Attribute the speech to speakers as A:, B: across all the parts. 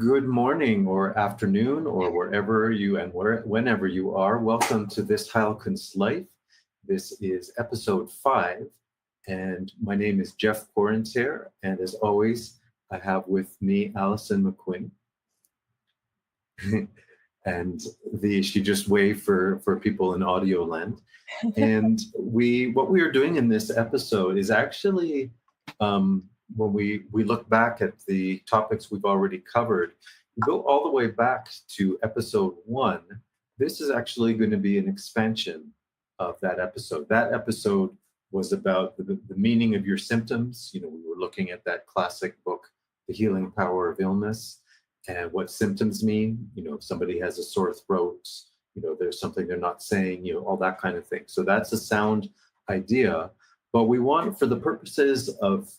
A: Good morning or afternoon or wherever you and whenever you are. Welcome to This Heilkunst Life. This is episode 5, and my name is Jeff Porintier, and as always, I have with me Alison McQuinn. and she just waved for people in audio land. And what we are doing in this episode is actually when we look back at the topics we've already covered, we go all the way back to episode 1. This is actually going to be an expansion of that episode. That episode was about the meaning of your symptoms. We were looking at that classic book, The Healing Power of Illness, and what symptoms mean. If somebody has a sore throat, there's something they're not saying, all that kind of thing. So that's a sound idea. But we want, for the purposes of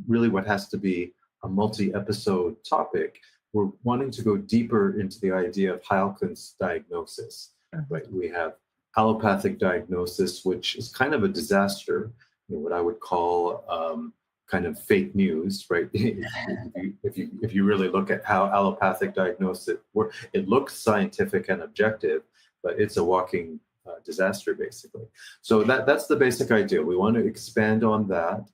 A: really what has to be a multi-episode topic, we're wanting to go deeper into the idea of Heilkunst diagnosis. Right? We have allopathic diagnosis, which is kind of a disaster, what I would call kind of fake news, right? if you really look at how allopathic diagnosis works, it looks scientific and objective, but it's a walking disaster, basically. So that's the basic idea. We want to expand on that.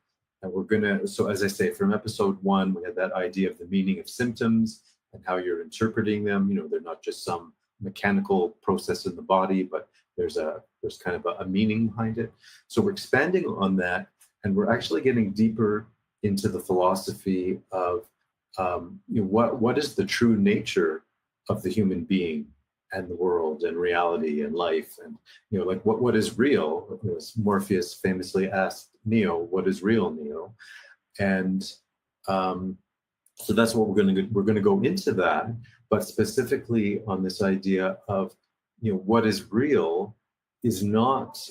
A: And we're going to, so as I say, from episode 1, we had that idea of the meaning of symptoms and how you're interpreting them. They're not just some mechanical process in the body, but there's kind of a meaning behind it. So we're expanding on that, and we're actually getting deeper into the philosophy of what is the true nature of the human being and the world and reality and life, and like what is real. As Morpheus famously asked Neo, "What is real, Neo?" And so that's what we're going to go into that, but specifically on this idea of what is real is not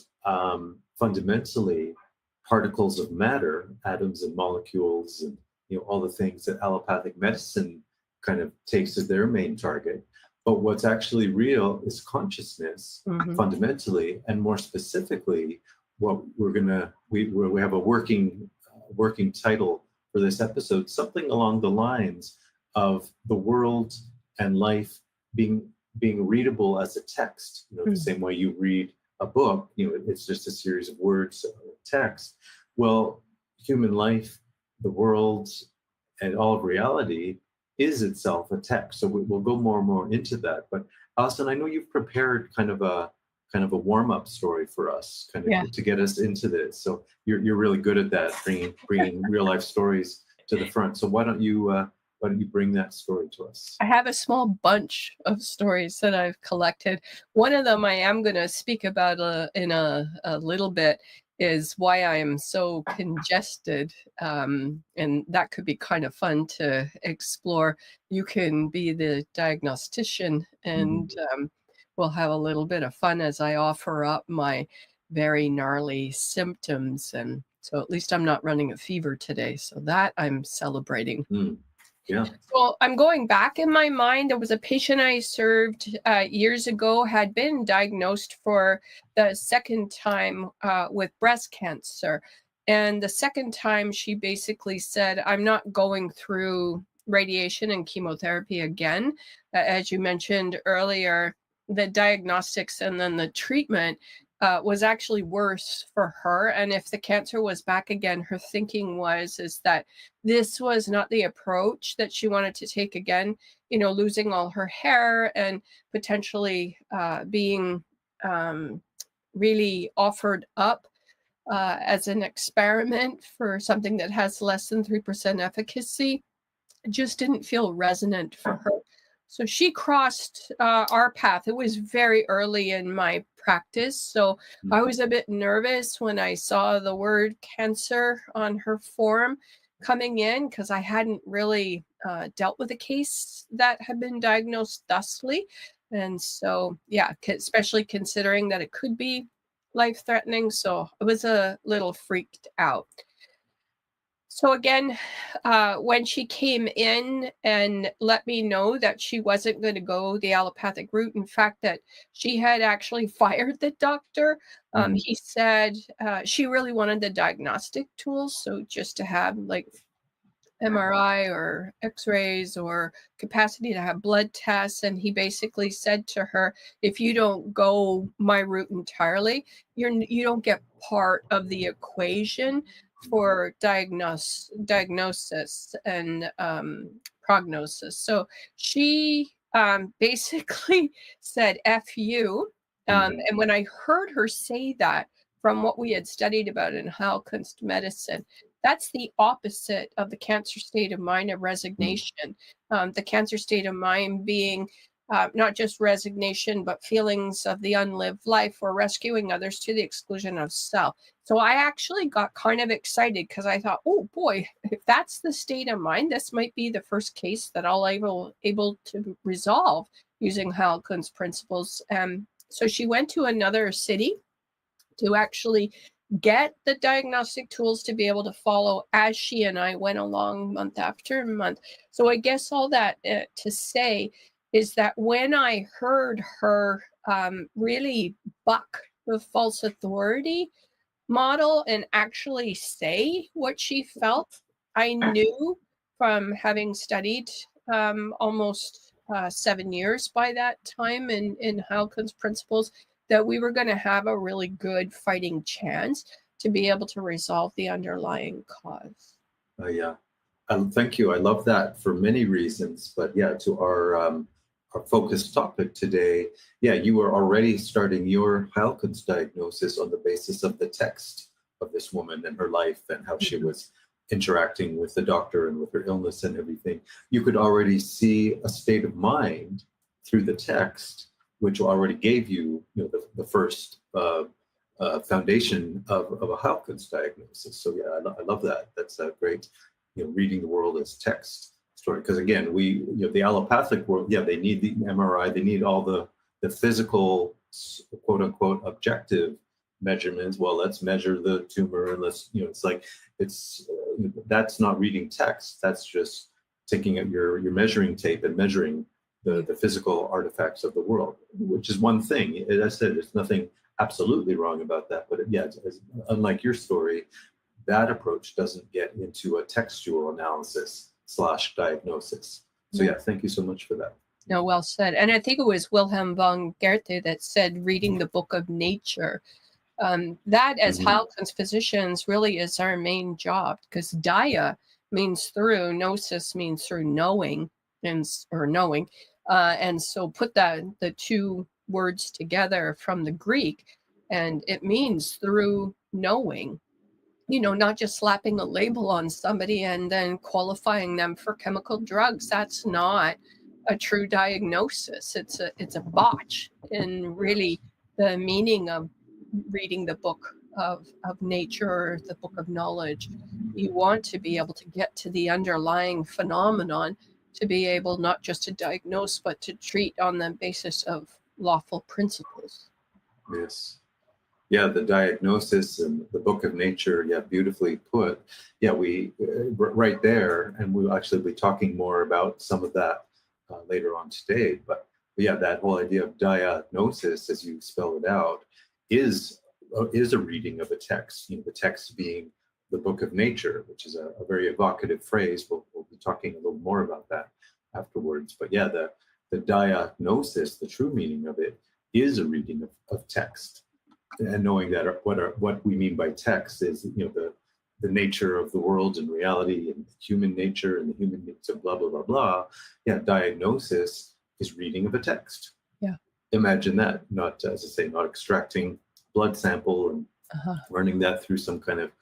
A: fundamentally particles of matter, atoms and molecules, and all the things that allopathic medicine kind of takes as their main target. But what's actually real is consciousness, fundamentally, and more specifically, what we have a working title for this episode, something along the lines of the world and life being readable as a text. The same way you read a book, it's just a series of words, text. Well, human life, the world, and all of reality is itself a text. So we'll go more and more into that. But Alison, I know you've prepared kind of a warm-up story for us, to get us into this. So you're really good at that, bringing real life stories to the front. So why don't you bring that story to us?
B: I have a small bunch of stories that I've collected. One of them I am going to speak about in a little bit is why I am so congested, and that could be kind of fun to explore. You can be the diagnostician, and we'll have a little bit of fun as I offer up my very gnarly symptoms. And so at least I'm not running a fever today, so that I'm celebrating.
A: Yeah.
B: So I'm going back in my mind. There was a patient I served years ago, had been diagnosed for the second time with breast cancer. And the second time she basically said, I'm not going through radiation and chemotherapy again. As you mentioned earlier, the diagnostics and then the treatment was actually worse for her. And if the cancer was back again, her thinking is that this was not the approach that she wanted to take again, losing all her hair and potentially being really offered up as an experiment for something that has less than 3% efficacy. It just didn't feel resonant for her. So she crossed our path. It was very early in my practice, so I was a bit nervous when I saw the word cancer on her form coming in, because I hadn't really dealt with a case that had been diagnosed thusly. And so, yeah, especially considering that it could be life-threatening. So I was a little freaked out. So again, when she came in and let me know that she wasn't going to go the allopathic route, in fact, that she had actually fired the doctor, he said she really wanted the diagnostic tools. So just to have like MRI or X-rays or capacity to have blood tests. And he basically said to her, if you don't go my route entirely, you don't get part of the equation for diagnosis and prognosis. So she basically said F you. And when I heard her say that, from what we had studied about in Heilkunst medicine, that's the opposite of the cancer state of mind of resignation. The cancer state of mind being not just resignation, but feelings of the unlived life or rescuing others to the exclusion of self. So I actually got kind of excited because I thought, oh boy, if that's the state of mind, this might be the first case that I'll able to resolve using Heilkunst principles. So she went to another city to actually get the diagnostic tools to be able to follow as she and I went along month after month. So I guess all that to say is that when I heard her really buck the false authority model and actually say what she felt, I knew from having studied almost 7 years by that time in Heilkunst principles that we were going to have a really good fighting chance to be able to resolve the underlying cause.
A: Yeah. Thank you. I love that for many reasons. But yeah, to our focused topic today, yeah, you were already starting your Heilkunst diagnosis on the basis of the text of this woman and her life and how she was interacting with the doctor and with her illness and everything. You could already see a state of mind through the text, which already gave you, the first foundation of a Heilkunst diagnosis. So yeah, I love that. That's a great, reading the world as text story. Because again, the allopathic world, yeah, they need the MRI, they need all the physical, quote unquote, objective measurements. Well, let's measure the tumor and let's, that's not reading text. That's just taking out your measuring tape and measuring the physical artifacts of the world, which is one thing. As I said, there's nothing absolutely wrong about that. But yeah, unlike your story, that approach doesn't get into a textual analysis / diagnosis. So yeah, thank you so much for that.
B: No, well said. And I think it was Wilhelm von Goethe that said, reading the book of nature. That as Heilkunst physicians really is our main job, because dia means through, gnosis means through knowing, and so put the two words together from the Greek, and it means through knowing. Not just slapping a label on somebody and then qualifying them for chemical drugs. That's not a true diagnosis. It's a botch in really the meaning of reading the book of nature or the book of knowledge. You want to be able to get to the underlying phenomenon to be able not just to diagnose, but to treat on the basis of lawful principles.
A: Yes. Yeah, the diagnosis and the book of nature, yeah, beautifully put. Yeah, we right there, and we'll actually be talking more about some of that later on today. But yeah, that whole idea of diagnosis, as you spell it out, is a reading of a text. The text being the book of nature, which is a very evocative phrase. We'll be talking a little more about that afterwards. But yeah, the diagnosis, the true meaning of it, is a reading of text. And knowing that what we mean by text is, the nature of the world and reality and human nature and the human needs of blah, blah, blah, blah. Yeah, diagnosis is reading of a text.
B: Yeah.
A: Imagine that, not, as I say, not extracting blood sample and running that through some kind of,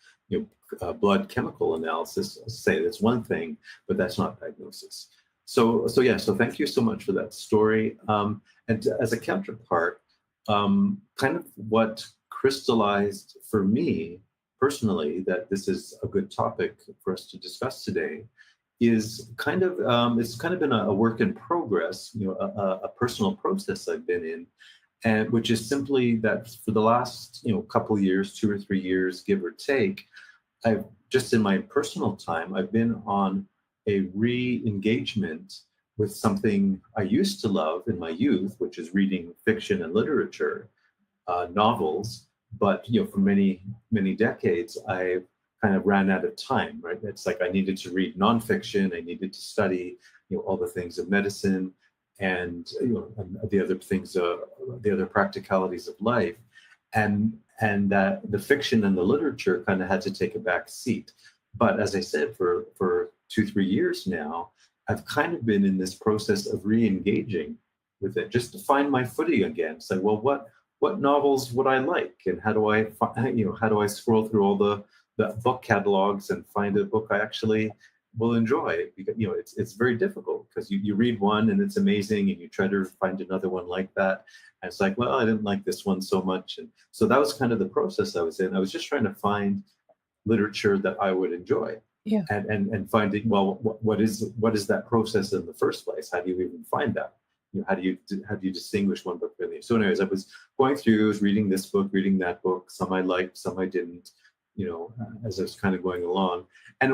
A: blood chemical analysis. As I say, that's one thing, but that's not diagnosis. So thank you so much for that story. And as a counterpart, kind of what crystallized for me personally that this is a good topic for us to discuss today is kind of it's kind of been a work in progress, a personal process I've been in, and which is simply that for the last couple years, 2 or 3 years, give or take, I've just in my personal time I've been on a re-engagement with something I used to love in my youth, which is reading fiction and literature, novels. But for many decades, I've kind of ran out of time, right? It's like I needed to read nonfiction, I needed to study, all the things of medicine, and and the other things, the other practicalities of life, and that the fiction and the literature kind of had to take a back seat. But as I said, for 2-3 years now, I've kind of been in this process of re-engaging with it, just to find my footing again. It's like, well, what novels would I like, and how do I how do I scroll through all the book catalogs and find a book I actually will enjoy? Because it's very difficult, because you read one and it's amazing, and you try to find another one like that, and it's like, well, I didn't like this one so much. And so that was kind of the process I was in. I was just trying to find literature that I would enjoy.
B: Yeah.
A: And finding, well, what is that process in the first place? How do you even find that? How do you distinguish one book from the other? So anyways, I was going through, I was reading this book, reading that book. Some I liked, some I didn't, as I was kind of going along. And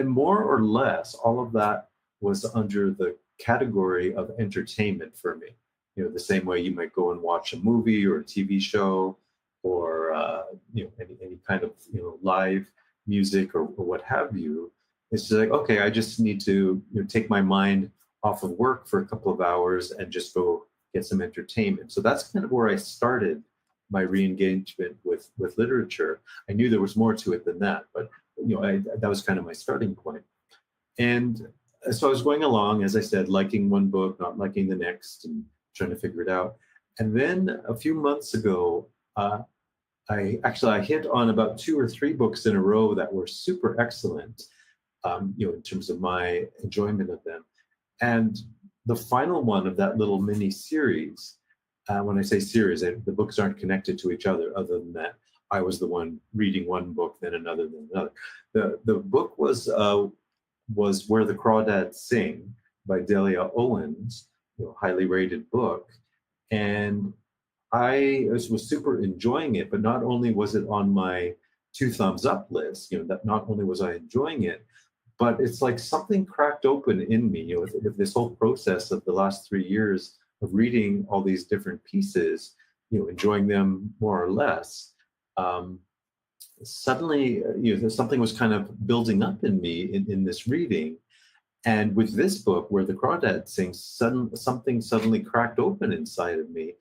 A: more or less, all of that was under the category of entertainment for me. The same way you might go and watch a movie or a TV show, or any kind of live music, or what have you. It's just like, okay, I just need to take my mind off of work for a couple of hours and just go get some entertainment. So that's kind of where I started my re-engagement with literature. I knew there was more to it than that, but that was kind of my starting point. And so I was going along, as I said, liking one book, not liking the next, and trying to figure it out. And then a few months ago, I hit on about 2 or 3 books in a row that were super excellent, in terms of my enjoyment of them. And the final one of that little mini series, when I say series, the books aren't connected to each other than that I was the one reading one book, then another, then another. The book was Where the Crawdads Sing by Delia Owens, highly rated book. And I was super enjoying it, but not only was it on my 2 thumbs up list, that not only was I enjoying it, but it's like something cracked open in me, with this whole process of the last 3 years of reading all these different pieces, enjoying them more or less. Suddenly, something was kind of building up in me in this reading. And with this book, Where the Crawdads Sing, something suddenly cracked open inside of me.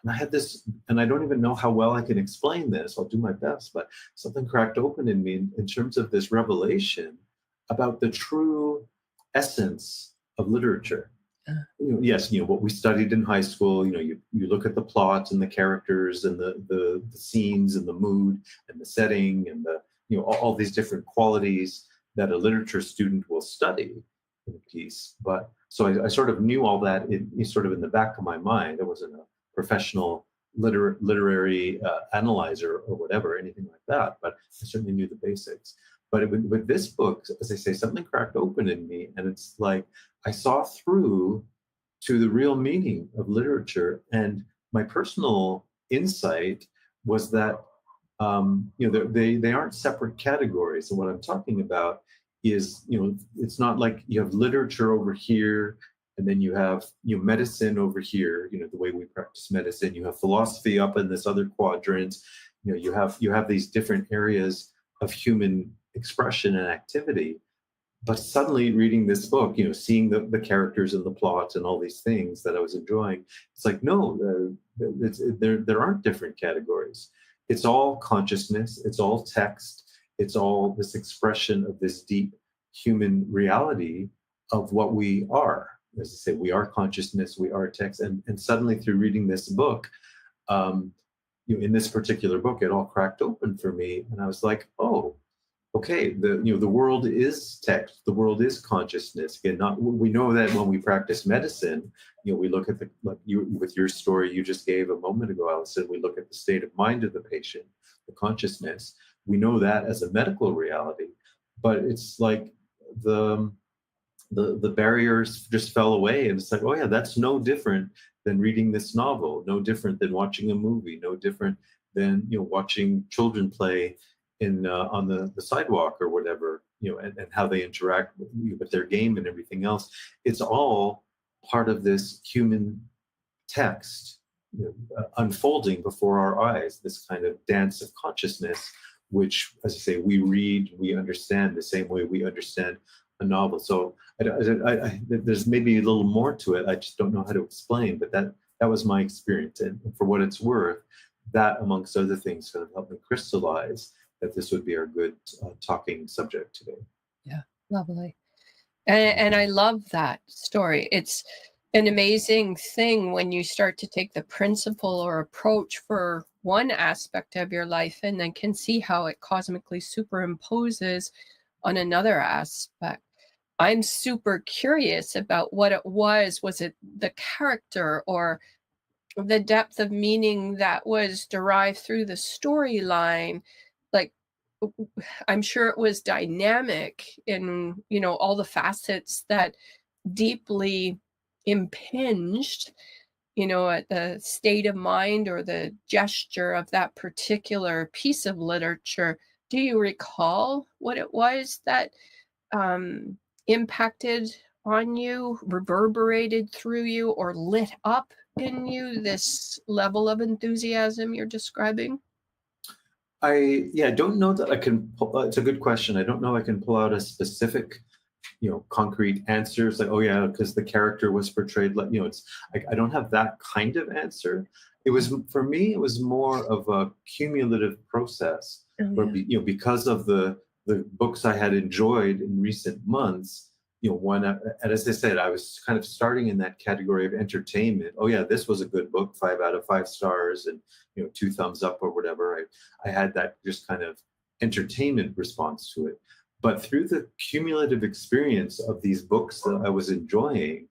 A: And I had this, and I don't even know how well I can explain this. I'll do my best, but something cracked open in me in terms of this revelation about the true essence of literature. Yes, what we studied in high school, you look at the plot and the characters and the scenes and the mood and the setting and all these different qualities that a literature student will study in a piece. But so I sort of knew all that sort of in the back of my mind. I wasn't a professional literary analyzer or whatever, anything like that, but I certainly knew the basics. But with this book, as I say, something cracked open in me, and it's like I saw through to the real meaning of literature. And my personal insight was that they aren't separate categories. And what I'm talking about is, it's not like you have literature over here, and then you have medicine over here, the way we practice medicine. You have philosophy up in this other quadrant. You have these different areas of human expression and activity. But suddenly reading this book, seeing the characters and the plot and all these things that I was enjoying, it's like, no, there aren't different categories. It's all consciousness. It's all text. It's all this expression of this deep human reality of what we are. As I say, we are consciousness, we are text. And suddenly through reading this book, in this particular book, it all cracked open for me. And I was like, oh, okay, the world is text, the world is consciousness. Again, we know that when we practice medicine, we look at with your story you just gave a moment ago, Alison, we look at the state of mind of the patient, the consciousness. We know that as a medical reality, but it's like the barriers just fell away, and it's like, oh yeah, that's no different than reading this novel, no different than watching a movie, no different than watching children play on the sidewalk or whatever, and how they interact with their game and everything else. It's all part of this human text unfolding before our eyes, this kind of dance of consciousness which, as I say, we understand the same way we understand a novel. So there's maybe a little more to it. I just don't know how to explain, but that was my experience. And for what it's worth, that, amongst other things, kind of helped me crystallize that this would be our good talking subject today.
B: Yeah, lovely. And I love that story. It's an amazing thing when you start to take the principle or approach for one aspect of your life and then can see how it cosmically superimposes on another aspect. I'm super curious about what it was. Was it the character or the depth of meaning that was derived through the storyline? Like, I'm sure it was dynamic in, all the facets that deeply impinged, at the state of mind or the gesture of that particular piece of literature. Do you recall what it was that impacted on you, reverberated through you, or lit up in you this level of enthusiasm you're describing?
A: I don't know that I can it's a good question. I don't know I can pull out a specific, concrete answers like, oh yeah, because the character was portrayed like, it's I don't have that kind of answer. It was, for me, it was more of a cumulative process
B: Oh,
A: where,
B: yeah.
A: because of the books I had enjoyed in recent months, and as I said, I was kind of starting in that category of entertainment. Oh yeah, this was a good book, 5 out of 5 stars, and 2 thumbs up or whatever. I had that just kind of entertainment response to it. But through the cumulative experience of these books that I was enjoying,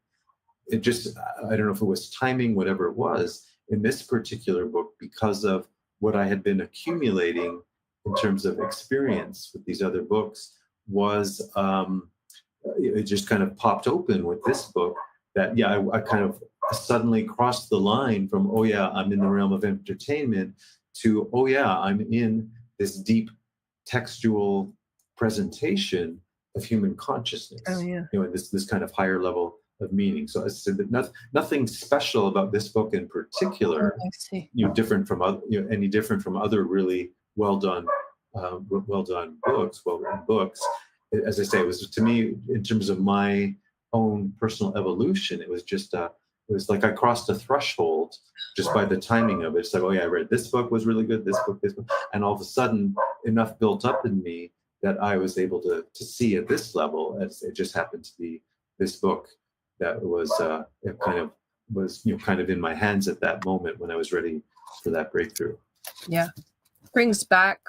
A: it just, I don't know if it was timing, whatever it was, in this particular book, because of what I had been accumulating in terms of experience with these other books, was it just kind of popped open with this book that, yeah, I kind of suddenly crossed the line from, oh yeah, I'm in the realm of entertainment, to, oh yeah, I'm in this deep textual presentation of human consciousness,
B: Oh, yeah.
A: and this kind of higher level of meaning. So I said that nothing special about this book in
B: Oh,
A: particular,
B: I see.
A: different from other, any different from other really well done books, well written books. As I say, it was, to me, in terms of my own personal evolution, it was just it was like I crossed a threshold just by the timing of it. It's like, oh yeah, I read this book, was really good, this book, and all of a sudden enough built up in me that I was able to see at this level, as it just happened to be this book that was it kind of was kind of in my hands at that moment when I was ready for that breakthrough.
B: Yeah. Brings back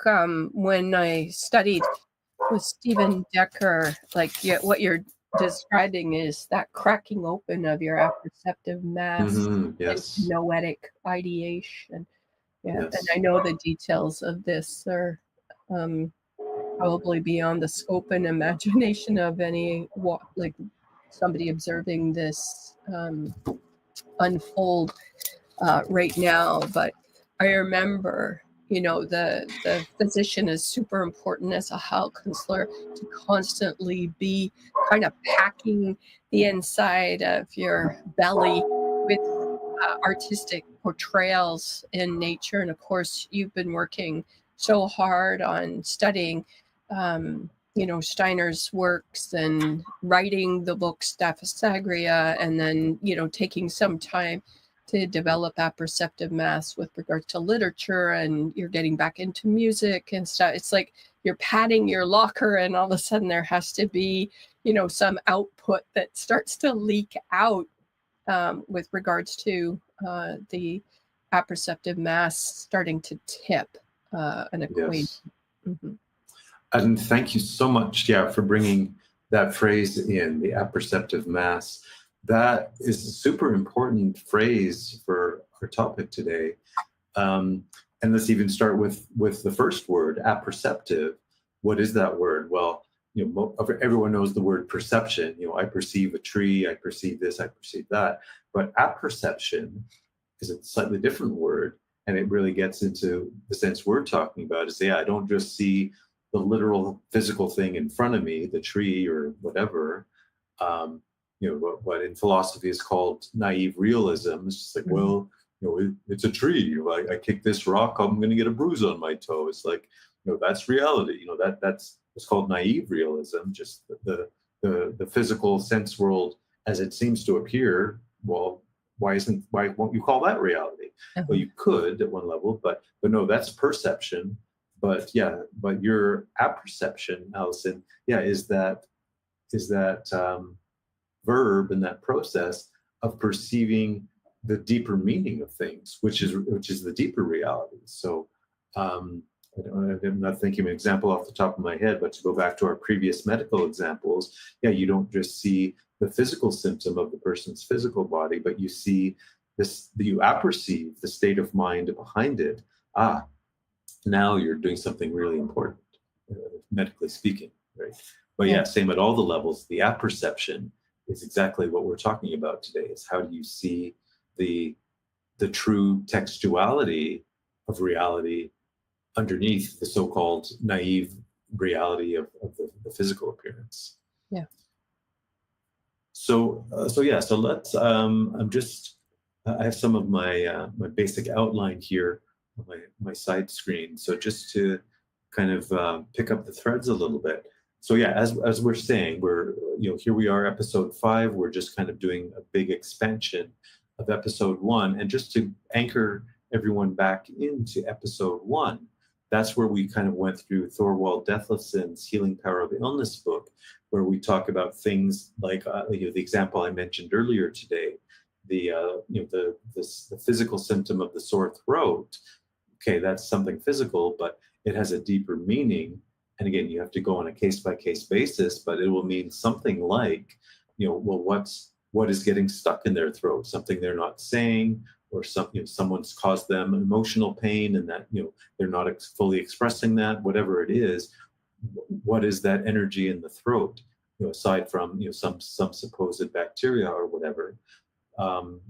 B: when I studied with Stephen Decker, like, what you're describing is that cracking open of your apperceptive mass and
A: Yes.
B: noetic ideation. Yeah, and
A: Yes.
B: I know the details of this are um, probably beyond the scope and imagination of any like somebody observing this unfold right now. But I remember, the physician is super important as a Heilkundler to constantly be kind of packing the inside of your belly with artistic portrayals in nature. And of course, you've been working so hard on studying, Steiner's works and writing the book Staphysagria, and then, taking some time to develop apperceptive mass with regards to literature, and you're getting back into music and stuff. It's like you're padding your locker, and all of a sudden there has to be, some output that starts to leak out with regards to the apperceptive mass starting to tip an equation.
A: Yes.
B: Mhm.
A: And thank you so much, yeah, for bringing that phrase in, the apperceptive mass. That is a super important phrase for our topic today. And let's even start with the first word, apperceptive. What is that word? Well, everyone knows the word perception. I perceive a tree, I perceive this, I perceive that. But apperception is a slightly different word, and it really gets into the sense we're talking about. Is, yeah, I don't just see the literal physical thing in front of me, the tree or whatever. What in philosophy is called naive realism. It's just like, well, it's a tree. I kick this rock, I'm going to get a bruise on my toe. It's like, that's reality. That's it's called naive realism, just the physical sense world as it seems to appear. Well, why won't you call that reality? Well, you could at one level, but no, that's perception. But your apperception, Allison, is that verb and that process of perceiving the deeper meaning of things, which is the deeper reality. So I'm not thinking of an example off the top of my head, but to go back to our previous medical examples, you don't just see the physical symptom of the person's physical body, but you see this, you apperceive the state of mind behind it. Now you're doing something really important, medically speaking, right? But same at all the levels. The apperception is exactly what we're talking about today. Is how do you see the true textuality of reality underneath the so-called naive reality of the physical appearance.
B: Yeah.
A: So let's. I have some of my my basic outline here on my side screen. So just to kind of pick up the threads a little bit. So as we're saying, we're here we are, episode 5. We're just kind of doing a big expansion of episode 1, and just to anchor everyone back into episode 1. That's where we kind of went through Thorwald Dethlefsen's Healing Power of Illness book, where we talk about things like the example I mentioned earlier today, the physical symptom of the sore throat. Okay, that's something physical, but it has a deeper meaning. And again, you have to go on a case-by-case basis, but it will mean something like, what is getting stuck in their throat, something they're not saying, or someone's caused them emotional pain, and that they're not fully expressing that. Whatever it is, what is that energy in the throat? Aside from some supposed bacteria or whatever,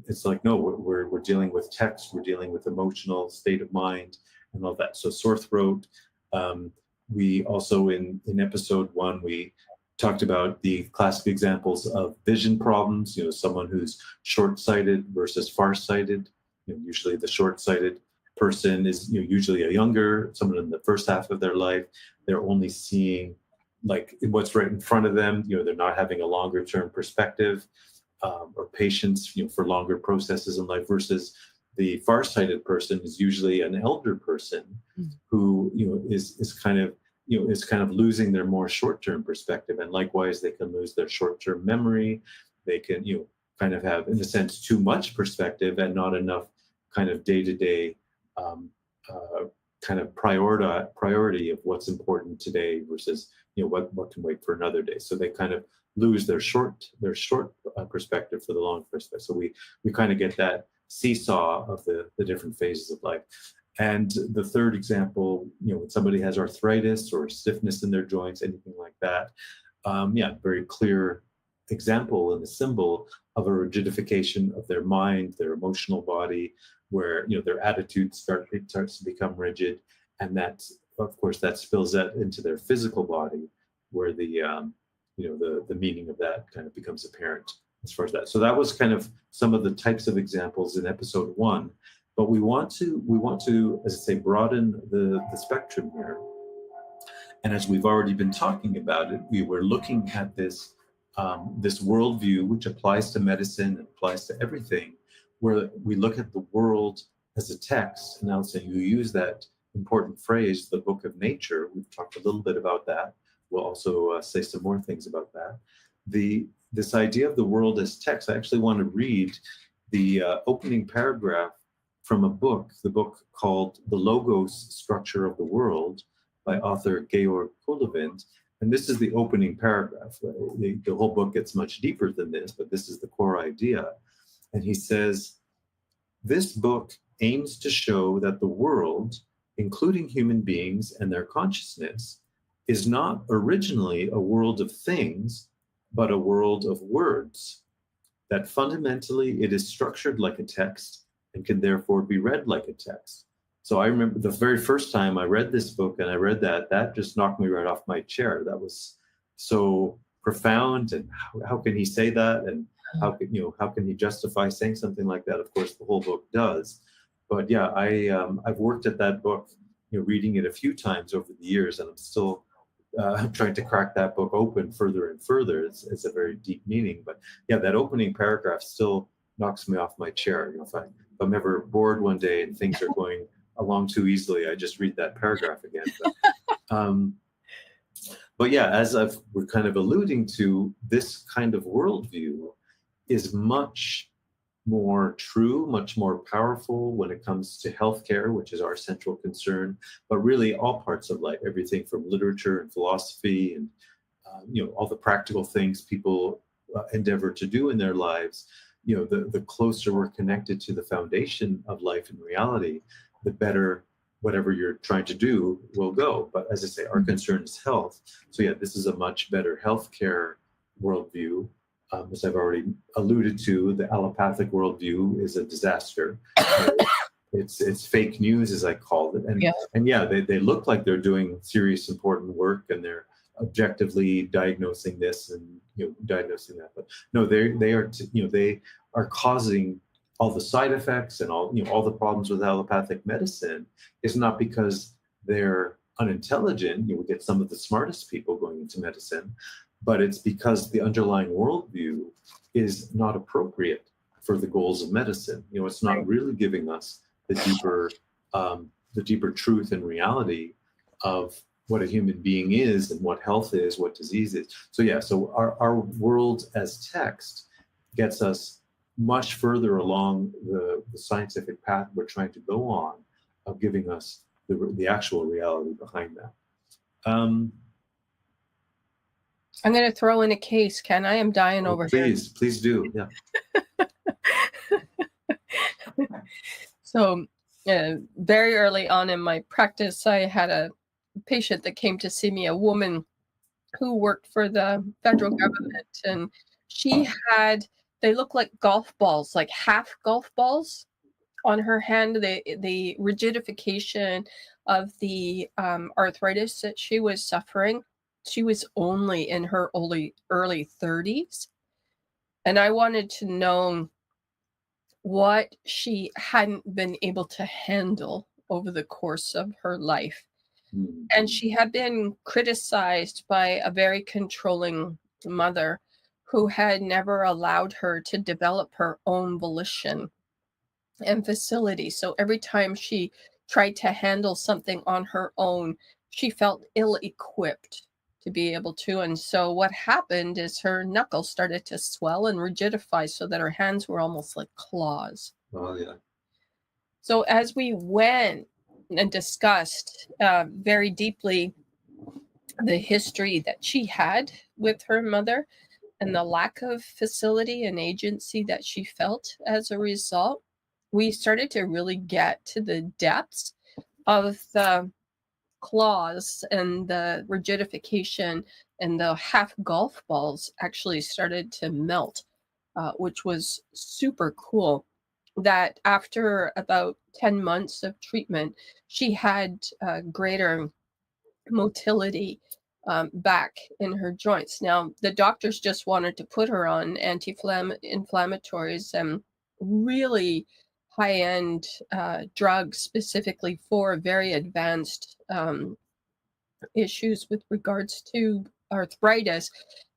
A: it's like no, we're dealing with text, we're dealing with emotional state of mind, and all that. So sore throat. We also in episode 1 we talked about the classic examples of vision problems, someone who's short-sighted versus far-sighted. Usually the short-sighted person is usually a younger, someone in the first half of their life. They're only seeing like what's right in front of them. They're not having a longer-term perspective or patience, for longer processes in life, versus the far-sighted person is usually an elder person who is kind of losing their more short-term perspective, and likewise they can lose their short-term memory. They can kind of have, in a sense, too much perspective and not enough kind of day-to-day kind of priority of what's important today versus what can wait for another day. So they kind of lose their short perspective for the long perspective. So we kind of get that seesaw of the different phases of life. And the third example, when somebody has arthritis or stiffness in their joints, anything like that, very clear example and a symbol of a rigidification of their mind, their emotional body, where their attitude starts to become rigid, and that, of course, that spills that into their physical body, where the meaning of that kind of becomes apparent as far as that. So that was kind of some of the types of examples in episode 1. But we want to, as I say, broaden the spectrum here. And as we've already been talking about it, we were looking at this worldview, which applies to medicine and applies to everything, where we look at the world as a text. And now, saying you use that important phrase, the book of nature. We've talked a little bit about that. We'll also say some more things about that. This idea of the world as text. I actually want to read the opening paragraph from the book called The Logos Structure of the World by author Georg Kulevind. And this is the opening paragraph. The whole book gets much deeper than this, but this is the core idea. And he says, this book aims to show that the world, including human beings and their consciousness, is not originally a world of things, but a world of words. That fundamentally it is structured like a text and can therefore be read like a text. So I remember the very first time I read this book and I read that just knocked me right off my chair. That was so profound, and how can he say that? And how can he justify saying something like that? Of course, the whole book does. But I've worked at that book reading it a few times over the years, and I'm still trying to crack that book open further and further. It's a very deep meaning, but yeah, that opening paragraph still knocks me off my chair. If I'm ever bored one day and things are going along too easily, I just read that paragraph again. But yeah, as we're kind of alluding to, this kind of worldview is much more true, much more powerful when it comes to healthcare, which is our central concern, but really all parts of life, everything from literature and philosophy and all the practical things people endeavor to do in their lives. The closer we're connected to the foundation of life and reality, the better whatever you're trying to do will go. But as I say, our concern is health. So yeah, this is a much better healthcare worldview. As I've already alluded to, the allopathic worldview is a disaster. It's fake news, as I called it. And they look like they're doing serious, important work, and they're objectively diagnosing this and diagnosing that. But no, they are causing all the side effects and all the problems with allopathic medicine is not because they're unintelligent. We get some of the smartest people going into medicine, but it's because the underlying worldview is not appropriate for the goals of medicine. It's not really giving us the deeper truth and reality of what a human being is and what health is, what disease is. So our world as text gets us much further along the scientific path we're trying to go on of giving us the actual reality behind that. I'm
B: going to throw in a case, Ken. I am dying over here.
A: Please do. Yeah.
B: So very early on in my practice, I had a patient that came to see me, a woman who worked for the federal government, and they look like golf balls, like half golf balls on her hand. The rigidification of the arthritis that she was suffering. She was only in her early 30s. And I wanted to know what she hadn't been able to handle over the course of her life. Mm-hmm. And she had been criticized by a very controlling mother who had never allowed her to develop her own volition and facility. So every time she tried to handle something on her own, she felt ill-equipped to be able to. And so what happened is her knuckles started to swell and rigidify so that her hands were almost like claws.
A: Oh, yeah.
B: So as we went and discussed very deeply the history that she had with her mother and the lack of facility and agency that she felt as a result, we started to really get to the depths of the claws and the rigidification, and the half golf balls actually started to melt, which was super cool. That after about 10 months of treatment, she had greater motility back in her joints. Now, the doctors just wanted to put her on anti-inflammatories and really high-end drugs specifically for very advanced issues with regards to arthritis.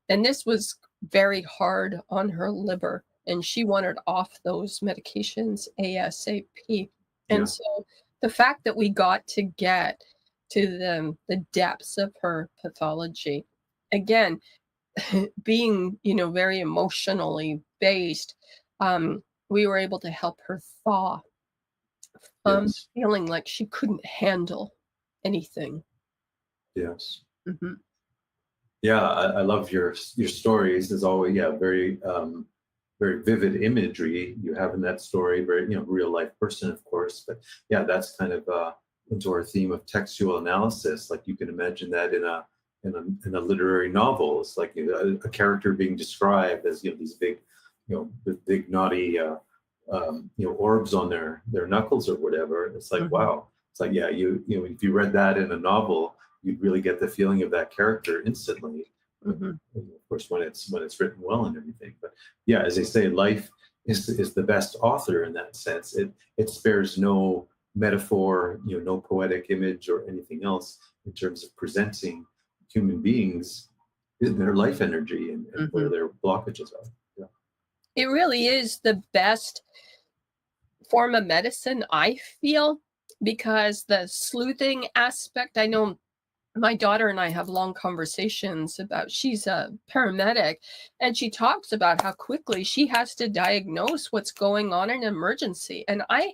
B: And this was very hard on her liver, and she wanted off those medications ASAP. And so the fact that we got to get to the depths of her pathology, again, being, very emotionally based, we were able to help her thaw from feeling like she couldn't handle anything.
A: Yes.
B: Mm-hmm.
A: Yeah, I love your stories. There's always very very vivid imagery you have in that story. Very real life person, of course. But yeah, that's kind of into our theme of textual analysis. Like you can imagine that in a literary novel. It's like a character being described as these big big naughty orbs on their knuckles or whatever. It's like, wow. It's like, yeah, if you read that in a novel, you'd really get the feeling of that character instantly. Mm-hmm. Of course, when it's written well and everything. But yeah, as they say, life is the best author in that sense. It spares no metaphor, no poetic image or anything else in terms of presenting human beings in their life energy and where their blockages are. Yeah.
B: It really is the best form of medicine, I feel, because the sleuthing aspect, I know my daughter and I have long conversations about, she's a paramedic, and she talks about how quickly she has to diagnose what's going on in an emergency. And I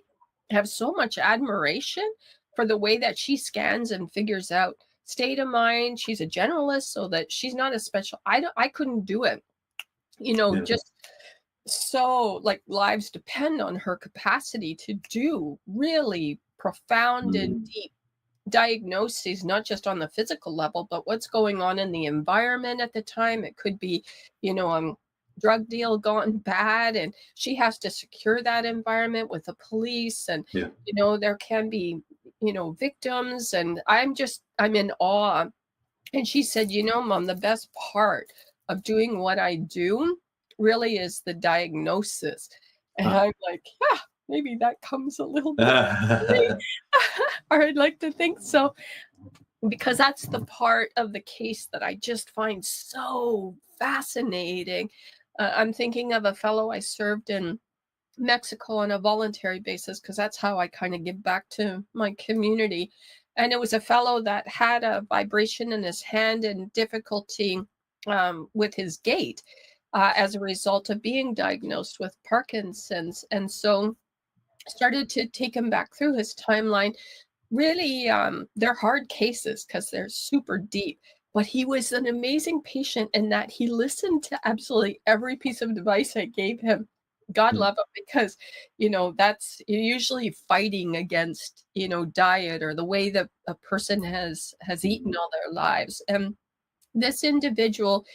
B: have so much admiration for the way that she scans and figures out state of mind. She's a generalist, so that she's not a special. I couldn't do it,
A: Yeah.
B: just so like lives depend on her capacity to do really profound and deep diagnoses, not just on the physical level, but what's going on in the environment at the time. It could be, drug deal gone bad, and she has to secure that environment with the police. And,
A: Yeah.
B: there can be, victims. And I'm in awe. And she said, Mom, the best part of doing what I do really is the diagnosis. And I'm like, yeah, maybe that comes a little bit. Or I'd like to think so, because that's the part of the case that I just find so fascinating. I'm thinking of a fellow I served in Mexico on a voluntary basis, because that's how I kind of give back to my community. And it was a fellow that had a vibration in his hand and difficulty with his gait as a result of being diagnosed with Parkinson's. And so started to take him back through his timeline. Really, they're hard cases because they're super deep. But he was an amazing patient in that he listened to absolutely every piece of advice I gave him. God love him, because, that's usually fighting against, diet or the way that a person has eaten all their lives. And this individual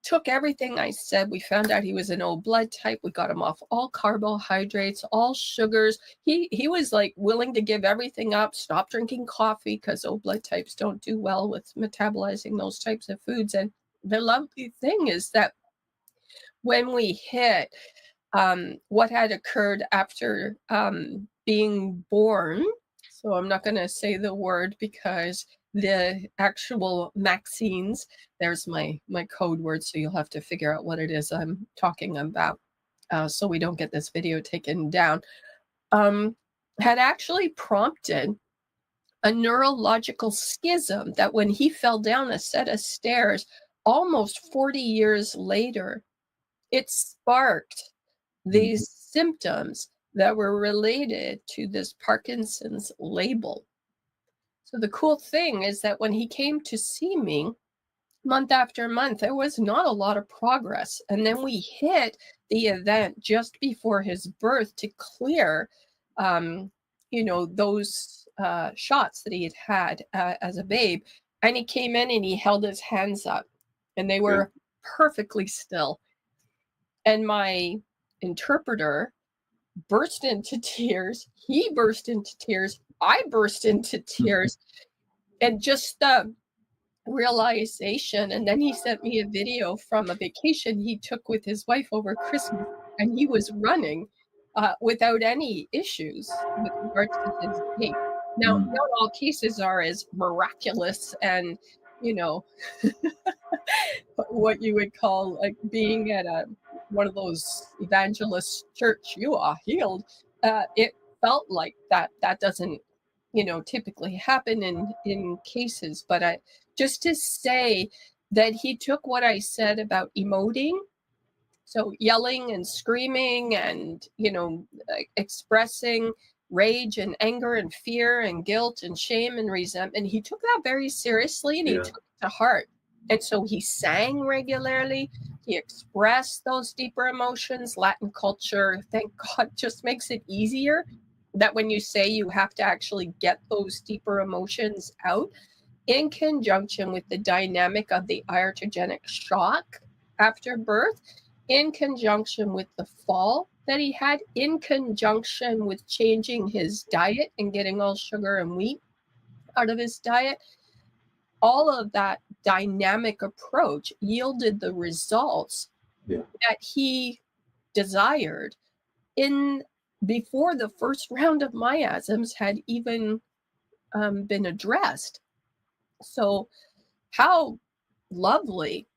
B: took everything I said. We found out he was an O blood type. We got him off all carbohydrates, all sugars. He was like willing to give everything up, stop drinking coffee, because O blood types don't do well with metabolizing those types of foods. And the lovely thing is that when we hit what had occurred after being born, so I'm not going to say the word because the actual vaccines, there's my code word, so you'll have to figure out what it is I'm talking about, so we don't get this video taken down, had actually prompted a neurological schism that when he fell down a set of stairs almost 40 years later, it sparked these symptoms that were related to this Parkinson's label. So the cool thing is that when he came to see me month after month, there was not a lot of progress. And then we hit the event just before his birth to clear, those shots that he had as a babe. And he came in and he held his hands up, and they were perfectly still. And my interpreter burst into tears. He burst into tears. I burst into tears. And just the realization. And then he sent me a video from a vacation he took with his wife over Christmas. And he was running without any issues with regards to his gait. Now, not all cases are as miraculous and, what you would call like being at one of those evangelist church, you are healed. It felt like that doesn't, typically happen in cases. But just to say that he took what I said about emoting, so yelling and screaming and, expressing rage and anger and fear and guilt and shame and resentment, he took that very seriously and he took it to heart. And so he sang regularly. He expressed those deeper emotions. Latin culture, thank God, just makes it easier that when you say you have to actually get those deeper emotions out, in conjunction with the dynamic of the iatrogenic shock after birth, in conjunction with the fall that he had, in conjunction with changing his diet and getting all sugar and wheat out of his diet, all of that dynamic approach yielded the results that he desired in before the first round of miasms had even been addressed. So how lovely,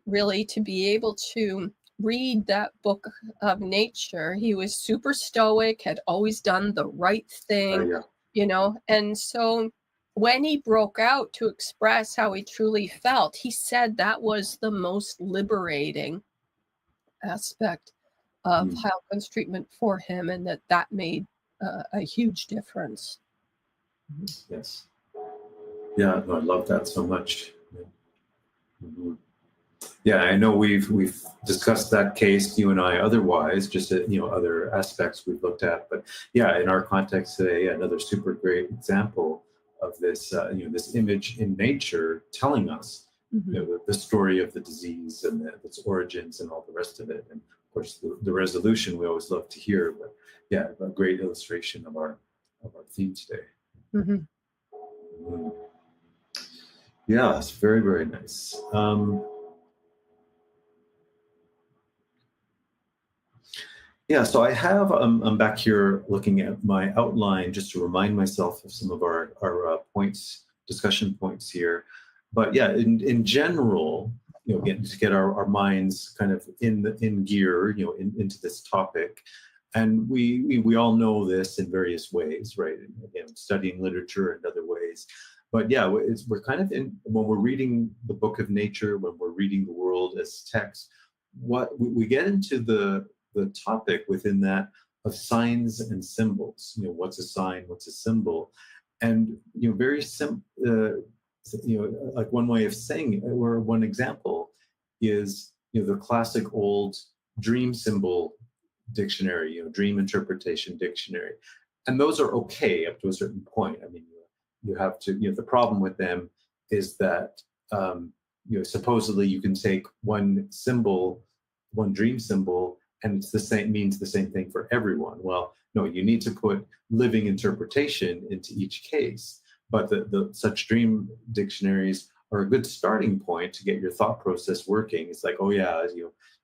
B: really, to be able to read that book of nature. He was super stoic, had always done the right thing,
A: Yeah.
B: and so when he broke out to express how he truly felt, he said that was the most liberating aspect of
A: Mm.
B: Heilkunst treatment for him, and that made a huge difference.
A: Yes. Yeah, no, I love that so much. Yeah. Mhm. Yeah, I know we've discussed that case, you and I, otherwise, just other aspects we've looked at. But yeah, in our context today, another super great example of this, this image in nature telling us,
B: Mhm.
A: the story of the disease and its origins and all the rest of it. And of course, the resolution we always love to hear. But yeah, a great illustration of our theme today.
B: Mhm.
A: Mm. Yeah, it's very, very nice. Yeah, so I'm back here looking at my outline just to remind myself of some of our points, discussion points here. But yeah, in general, again, to get our minds kind of in gear, into this topic. And we all know this in various ways, right? And again, studying literature and other ways. But yeah, we're kind of in when we're reading the book of nature, when we're reading the world as text, what we get into the topic within that of signs and symbols. What's a sign? What's a symbol? And very simple. Like one way of saying it, or one example is the classic old dream symbol dictionary, dream interpretation dictionary, and those are okay up to a certain point. I mean, you have to. The problem with them is that supposedly you can take one symbol, one dream symbol, and it's the same means the same thing for everyone. Well, no, you need to put living interpretation into each case. But the such dream dictionaries are a good starting point to get your thought process working. It's like, oh yeah,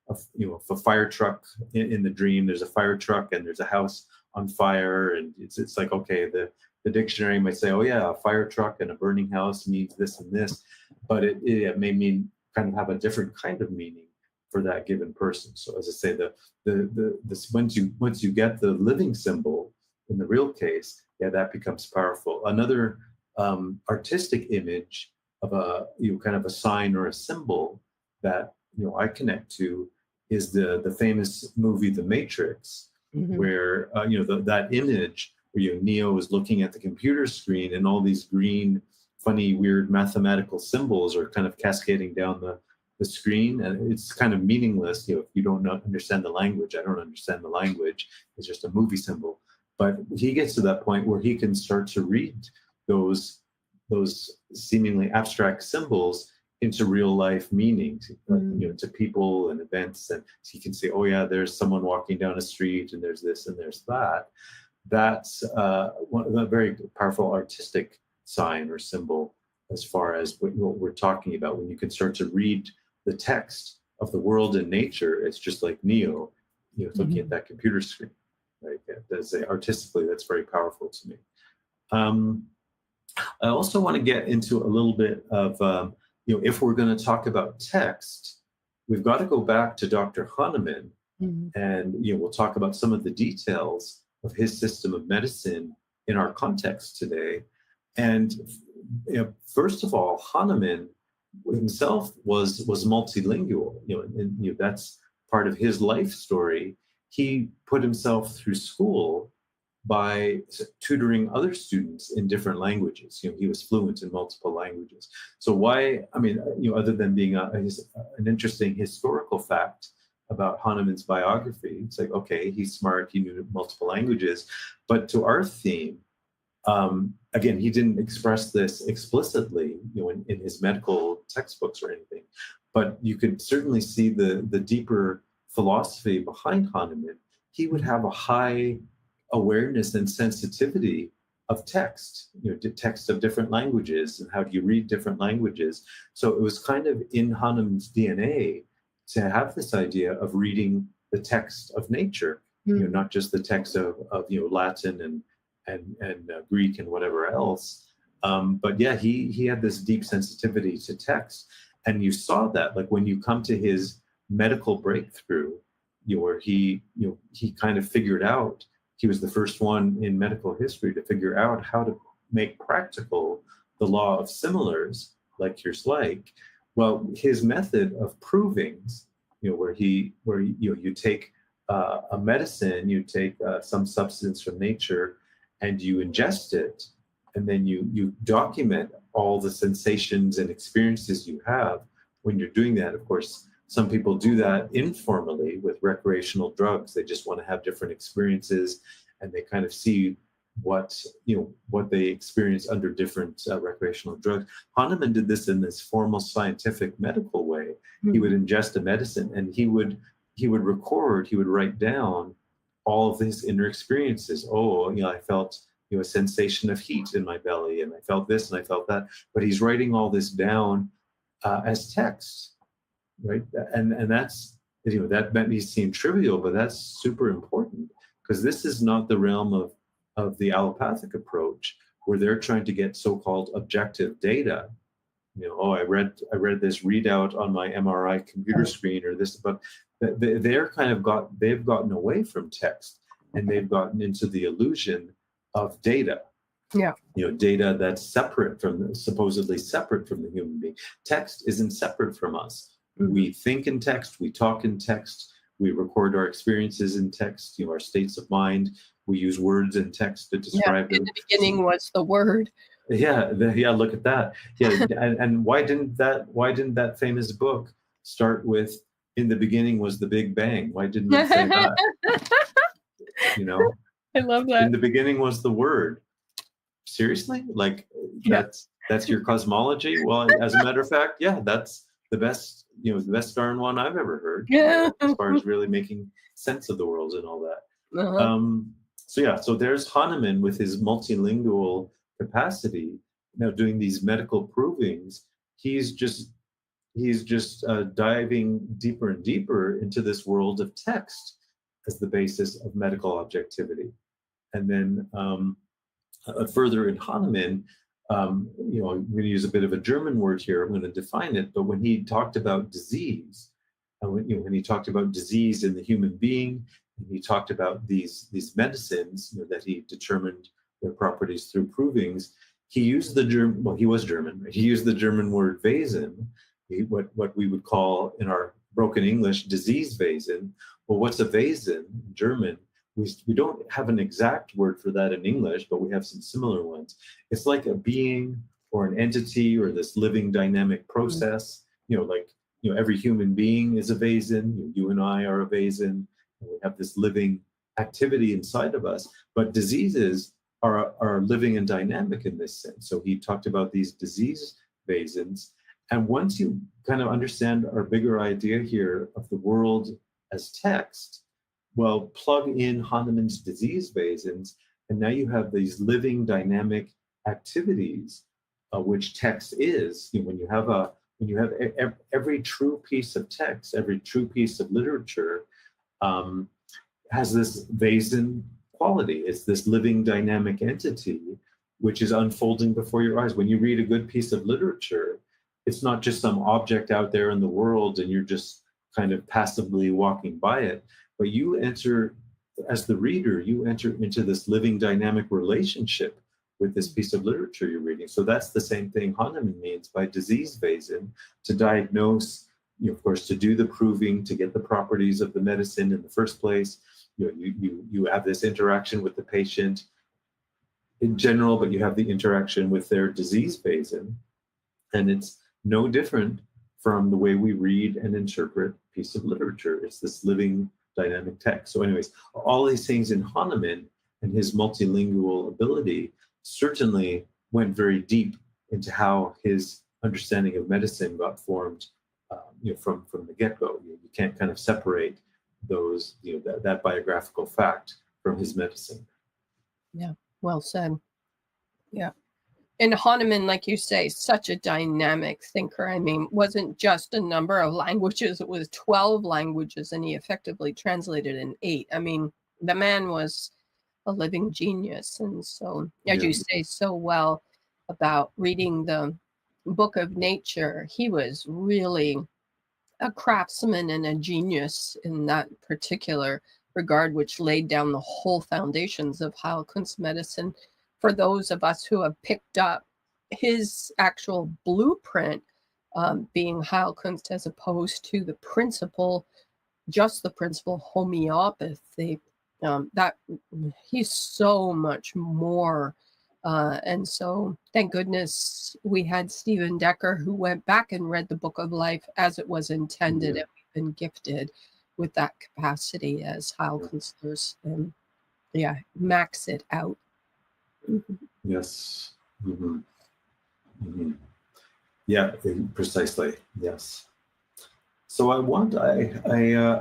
A: if a fire truck in the dream, there's a fire truck and there's a house on fire, and it's like, okay, the dictionary might say, oh yeah, a fire truck and a burning house means this and this, but it may mean kind of have a different kind of meaning for that given person. So as I say, this once you get the living symbol in the real case, yeah, that becomes powerful. Another artistic image of a kind of a sign or a symbol that I connect to is the famous movie The Matrix,
B: Mhm.
A: where that image where Neo is looking at the computer screen and all these green, funny, weird mathematical symbols are kind of cascading down the screen, and it's kind of meaningless. If you don't understand the language, I don't understand the language. It's just a movie symbol. But he gets to that point where he can start to read those seemingly abstract symbols into real life meanings, to people and events, and he can say, oh yeah, there's someone walking down a street, and there's this and there's that. That's a very powerful artistic sign or symbol as far as what we're talking about. When you can start to read the text of the world and nature, it's just like Neo, looking at that computer screen. Right? Artistically, that's very powerful to me. I also want to get into a little bit of, if we're going to talk about text, we've got to go back to Dr. Hahnemann,
B: Mhm.
A: and we'll talk about some of the details of his system of medicine in our context today. And first of all, Hahnemann himself was multilingual. And that's part of his life story. He put himself through school by tutoring other students in different languages. He was fluent in multiple languages. So why? I mean, other than being an interesting historical fact about Hahnemann's biography, it's like, okay, he's smart, he knew multiple languages, but to our theme, again, he didn't express this explicitly, in his medical textbooks or anything, but you could certainly see the deeper philosophy behind Hahnemann. He would have a high awareness and sensitivity of text, text of different languages, and how do you read different languages. So it was kind of in Hahnemann's DNA to have this idea of reading the text of nature. not just the text of Latin and Greek and whatever else. But yeah, he had this deep sensitivity to text, and you saw that like when you come to his medical breakthrough, where he kind of figured out, he was the first one in medical history to figure out how to make practical the law of similars, like here's like. Well, his method of provings, where you take a medicine, you take some substance from nature, and you ingest it, and then you document all the sensations and experiences you have when you're doing that. Of course, some people do that informally with recreational drugs. They just want to have different experiences, and they kind of see what they experience under different recreational drugs. Hahnemann did this in this formal scientific medical way. He would ingest a medicine, and he would record, he would write down all of his inner experiences. Oh, I felt a sensation of heat in my belly, and I felt this and I felt that. But he's writing all this down as text, right? And that's, that may seem trivial, but that's super important, because this is not the realm of the allopathic approach, where they're trying to get so-called objective data. I read this readout on my MRI computer screen, or this, but they've gotten away from text, and they've gotten into the illusion of data.
B: Yeah.
A: Data that's supposedly separate from the human being. Text isn't separate from us. We think in text, we talk in text, we record our experiences in text, our states of mind. We use words in text to describe them.
B: In the beginning was the word.
A: Yeah, look at that. Yeah, and why didn't that famous book start with "In the beginning was the Big Bang"? Why didn't it say that?
B: I love that.
A: In the beginning was the Word. Seriously? Like that's your cosmology? Well, as a matter of fact, yeah, that's the best, the best darn one I've ever heard. As far as really making sense of the world and all that.
B: Uh-huh.
A: So there's Hahnemann with his multilingual capacity, doing these medical provings. He's just diving deeper and deeper into this world of text as the basis of medical objectivity. And then further in Hahnemann, I'm going to use a bit of a German word here. I'm going to define it. But when he talked about disease, when he talked about disease in the human being, and he talked about these medicines that he determined their properties through provings, he used the German. Well, he was German. Right? He used the German word Wesen, what we would call in our broken English disease Wesen. Well, what's a Wesen in German? We don't have an exact word for that in English, but we have some similar ones. It's like a being or an entity or this living dynamic process. Every human being is a Wesen. You and I are a Wesen. And we have this living activity inside of us. But diseases are living and dynamic in this sense. So he talked about these disease Wesens. And once you kind of understand our bigger idea here of the world as text, well, plug in Hahnemann's disease Wesens, and now you have these living dynamic activities, which text is. When you have every true piece of text, every true piece of literature has this Wesen quality. It's this living dynamic entity which is unfolding before your eyes. When you read a good piece of literature, it's not just some object out there in the world and you're just kind of passively walking by it, but you enter, as the reader, you enter into this living dynamic relationship with this piece of literature you're reading. So that's the same thing Hahnemann means by disease Wesen, to diagnose, of course, to do the proving, to get the properties of the medicine in the first place. You have this interaction with the patient in general, but you have the interaction with their disease Wesen. And it's no different from the way we read and interpret a piece of literature. It's this living dynamic text. So anyways, all these things in Hahnemann and his multilingual ability certainly went very deep into how his understanding of medicine got formed from the get-go. You can't kind of separate those, that biographical fact from his medicine.
B: Yeah, well said. Yeah. And Hahnemann, like you say, such a dynamic thinker. I mean, wasn't just a number of languages, it was 12 languages, and he effectively translated in 8. I mean, the man was a living genius. And so, as
A: Yeah.
B: you say so well about reading the book of nature, he was really a craftsman and a genius in that particular regard, which laid down the whole foundations of Heilkunst medicine for those of us who have picked up his actual blueprint, being Heilkunst as opposed to the principle, just the principle homeopathy. That he's so much more. And so, thank goodness we had Stephen Decker, who went back and read the Book of Life as it was intended,
A: Yeah.
B: and we've been gifted with that capacity as Heilkunsters, and max it out. Mhm.
A: Yes. Hmm. Hmm. Yeah, precisely. Yes. So I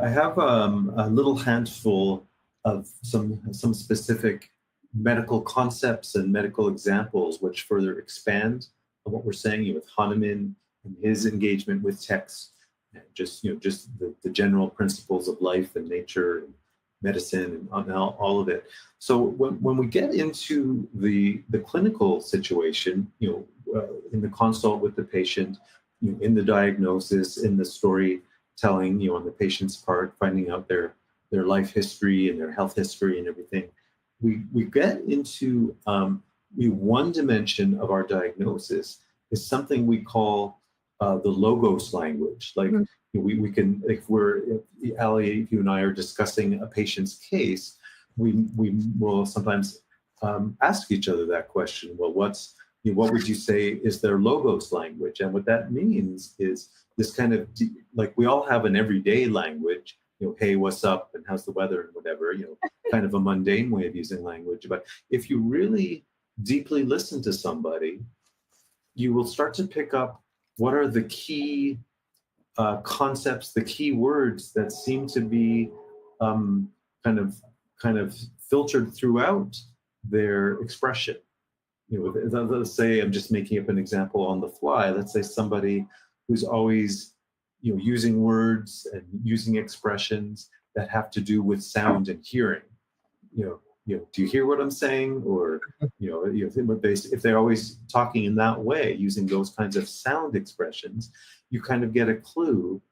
A: have a little handful of some specific medical concepts and medical examples which further expand on what we're saying, with Hahnemann and his engagement with text, and just the general principles of life and nature and medicine and all of it. So when we get into the clinical situation, in the consult with the patient, in the diagnosis, in the storytelling, on the patient's part, finding out their life history and their health history and everything, we get into one dimension of our diagnosis is something we call the logos language. Like,
B: Mhm.
A: we can, if Ali, if you and I are discussing a patient's case, we will sometimes ask each other that question. Well, what would you say is their logos language? And what that means is this kind of like, we all have an everyday language, hey, what's up, and how's the weather, and whatever, kind of a mundane way of using language. But if you really deeply listen to somebody, you will start to pick up what are the key concepts, the key words that seem to be um, kind of filtered throughout their expression. Let's say, I'm just making up an example on the fly. Let's say somebody who's always, using words and using expressions that have to do with sound and hearing. Do you hear what I'm saying? Or, if they're always talking in that way, using those kinds of sound expressions, you kind of get a clue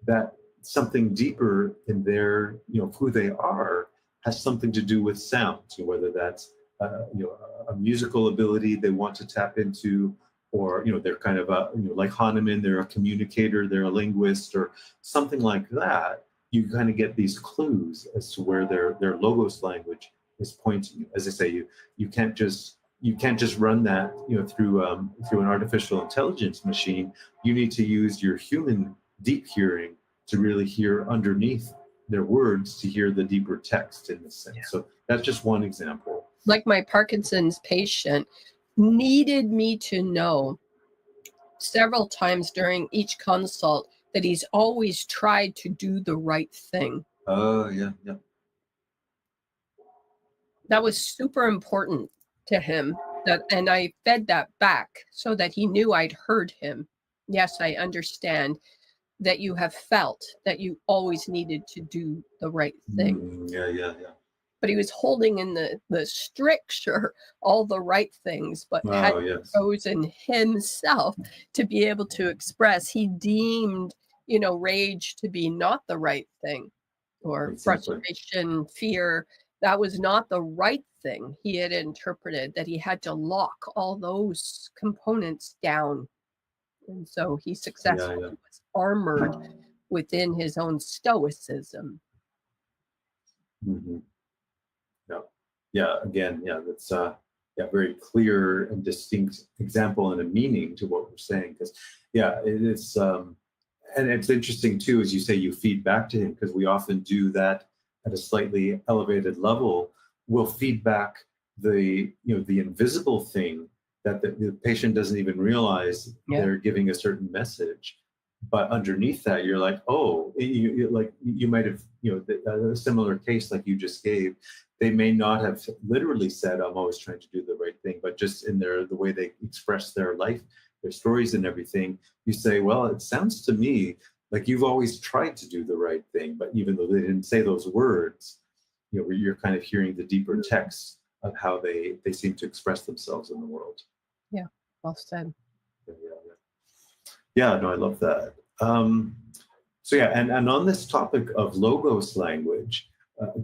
A: that something deeper in their, who they are, has something to do with sound. So whether that's a musical ability they want to tap into, or they're kind of like Hahnemann, they're a communicator, they're a linguist, or something like that. You kind of get these clues as to where their logos language is pointing you. As I say, you can't just run that through an artificial intelligence machine. You need to use your human deep hearing to really hear underneath their words, to hear the deeper text in this sense. So that's just one example.
B: Like my Parkinson's patient needed me to know several times during each consult that he's always tried to do the right thing.
A: Oh, yeah.
B: That was super important to him, and I fed that back so that he knew I'd heard him. Yes, I understand that you have felt that you always needed to do the right thing.
A: Yeah.
B: But he was holding in the stricture all the right things, but had
A: Oh, yes.
B: chosen himself to be able to express. He deemed, rage to be not the right thing, or
A: Exactly.
B: frustration, fear. That was not the right thing. He had interpreted that he had to lock all those components down. And so he successfully
A: Yeah.
B: was armored within his own stoicism.
A: Hmm. Yeah. Again, that's very clear and distinct example and a meaning to what we're saying. Because it's and it's interesting too, as you say, you feed back to him, because we often do that at a slightly elevated level. We'll feed back the invisible thing that the patient doesn't even realize they're giving a certain message. But underneath that, you're like, oh, you might have, a similar case like you just gave. They may not have literally said, I'm always trying to do the right thing, but just in the way they express their life, their stories and everything, you say, well, it sounds to me like you've always tried to do the right thing. But even though they didn't say those words, where you're kind of hearing the deeper text of how they seem to express themselves in the world.
B: Yeah, well said.
A: Yeah, no, I love that. So yeah, and on this topic of logos language,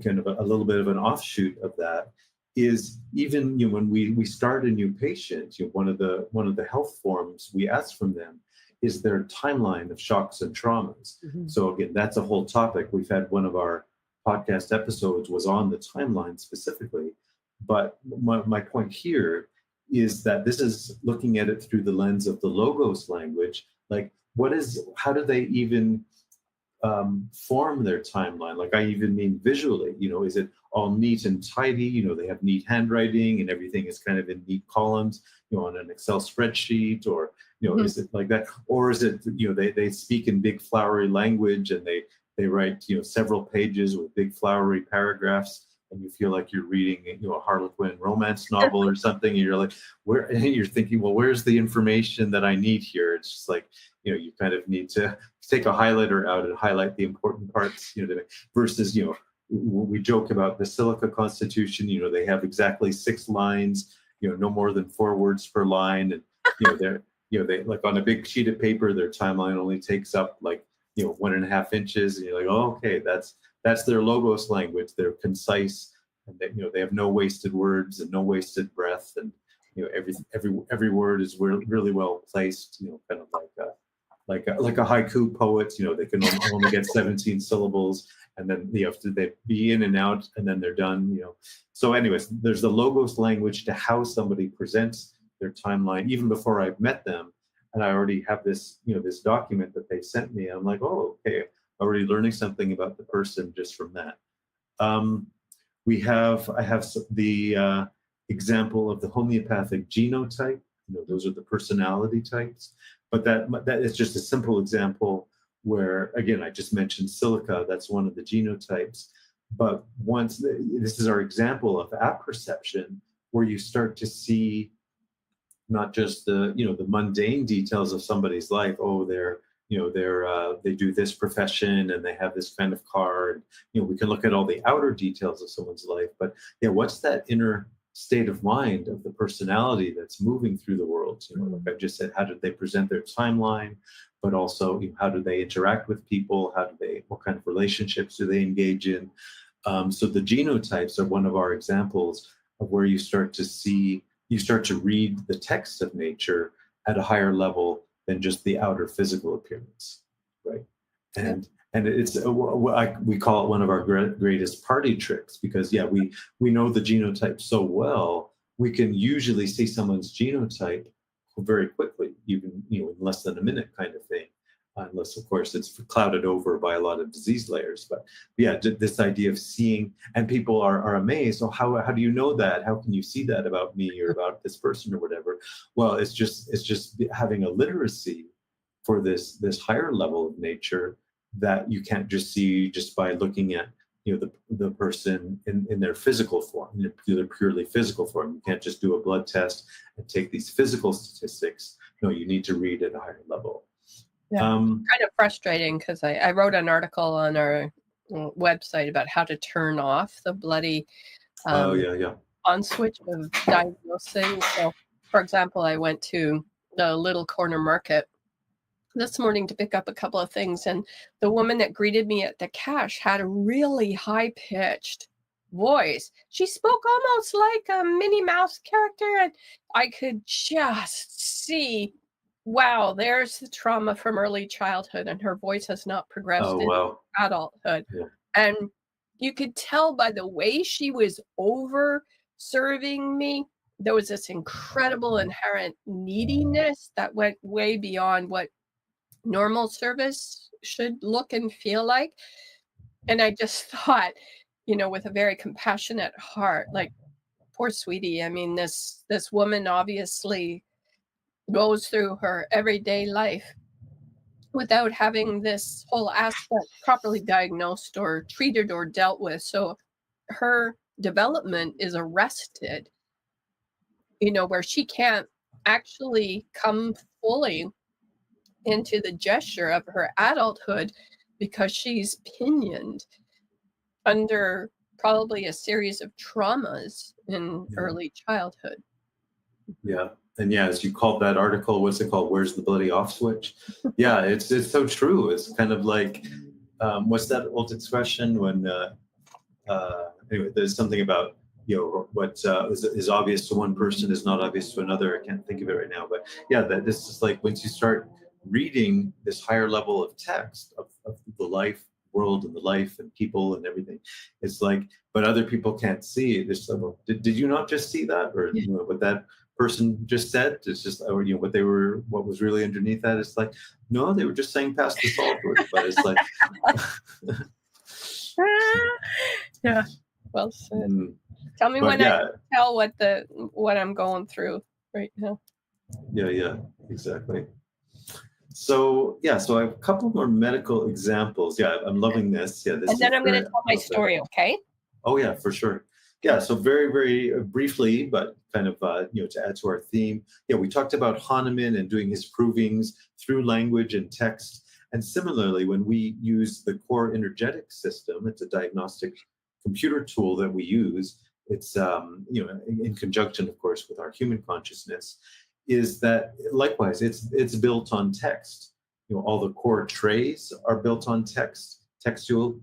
A: kind of a little bit of an offshoot of that is even when we start a new patient, one of the health forms we ask from them is their timeline of shocks and traumas.
B: Mm-hmm.
A: So again, that's a whole topic. We've had one of our podcast episodes was on the timeline specifically, but my point here is that this is looking at it through the lens of the logos language. Like, how do they even form their timeline? Like, I even mean visually, is it all neat and tidy? They have neat handwriting and everything is kind of in neat columns, on an Excel spreadsheet, or, is it like that? Or is it, they speak in big flowery language and they write, several pages with big flowery paragraphs, and you feel like you're reading, a Harlequin romance novel or something. And you're like, and you're thinking, well, where's the information that I need here? It's just like, you kind of need to take a highlighter out and highlight the important parts, versus, we joke about the Silica Constitution, they have exactly 6 lines, no more than 4 words per line. And, they like on a big sheet of paper, their timeline only takes up like, 1.5 inches. And you're like, oh, okay, that's their logos language. They're concise, and they have no wasted words and no wasted breath. And, every word is really well placed, kind of like a haiku poet, they can only get 17 syllables, and then they be in and out, and then they're done. So anyways, there's the logos language to how somebody presents their timeline even before I've met them, and I already have this this document that they sent me. I'm like, oh, okay, already learning something about the person just from that. I have the example of the homeopathic genotype. Those are the personality types. But that is just a simple example where, again, I just mentioned silica. That's one of the genotypes. But this is our example of apperception, where you start to see not just the mundane details of somebody's life. Oh, they do this profession and they have this kind of car. And, we can look at all the outer details of someone's life. But yeah, what's that inner state of mind of the personality that's moving through the world? Like I just said, how did they present their timeline, but also how do they interact with people? What kind of relationships do they engage in? So the genotypes are one of our examples of where you start to read the text of nature at a higher level than just the outer physical appearance, right? And it's we call it one of our greatest party tricks, because we know the genotype so well, we can usually see someone's genotype very quickly, even in less than a minute, kind of thing, unless of course it's clouded over by a lot of disease layers. But yeah, this idea of seeing, and people are amazed. So how do you know that? How can you see that about me or about this person or whatever? Well, it's just having a literacy for this higher level of nature that you can't just see just by looking at the person in their physical form, their purely physical form. You can't just do a blood test and take these physical statistics. No, you need to read at a higher level.
B: Yeah, kind of frustrating, because I wrote an article on our website about how to turn off the bloody on switch of diagnosing. So, for example, I went to the little corner market this morning to pick up a couple of things, and the woman that greeted me at the cash had a really high-pitched voice. She spoke almost like a Minnie Mouse character, and I could just see, wow, there's the trauma from early childhood, and her voice has not progressed into adulthood.
A: Yeah.
B: And you could tell by the way she was over serving me, there was this incredible inherent neediness that went way beyond what normal service should look and feel like. And I just thought, with a very compassionate heart, like, poor sweetie. I mean, this woman obviously goes through her everyday life without having this whole aspect properly diagnosed or treated or dealt with. So her development is arrested, where she can't actually come fully into the gesture of her adulthood because she's pinioned under probably a series of traumas in
A: Yeah.
B: early childhood.
A: Yeah. And yeah, as you called that article, what's it called? Where's the bloody off switch? Yeah, it's so true. It's kind of like, what's that old expression when, anyway, there's something about, what is obvious to one person is not obvious to another. I can't think of it right now, but yeah, that this is like once you start reading this higher level of text of the life world and the life and people and everything, it's like, but other people can't see it. It's like, well, did you not just see that, or
B: Yeah.
A: what that person just said? It's just, or what was really underneath that. It's like, no, they were just saying pass the salt, but it's like,
B: Yeah, well said.
A: mm,
B: Tell me
A: but
B: when I
A: yeah,
B: can tell what I'm going through right now.
A: yeah, exactly. So yeah, so I have a couple more medical examples. Yeah, I'm loving this. Yeah, this
B: And
A: is
B: then I'm going to
A: very
B: tell my story, okay?
A: Oh yeah, for sure. Yeah, so very, very briefly, but kind of to add to our theme. Yeah, we talked about Hahnemann and doing his provings through language and text. And similarly, when we use the core energetic system, it's a diagnostic computer tool that we use. It's in conjunction, of course, with our human consciousness. Is that likewise? It's built on text. All the core trays are built on text, textual